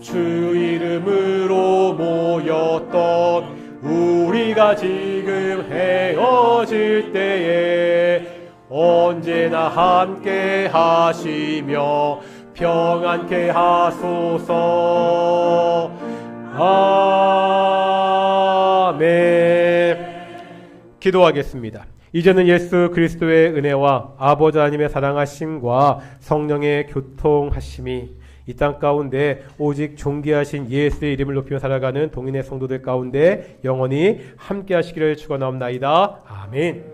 주 이름 믿음으로 모였던 우리가 지금 헤어질 때에 언제나 함께 하시며 평안케 하소서. 아멘. 기도하겠습니다. 이제는 예수 그리스도의 은혜와 아버지 하나님의 사랑하심과 성령의 교통하심이 이 땅 가운데 오직 존귀하신 예수의 이름을 높이며 살아가는 동인의 성도들 가운데 영원히 함께 하시기를 축원하옵나이다. 아멘.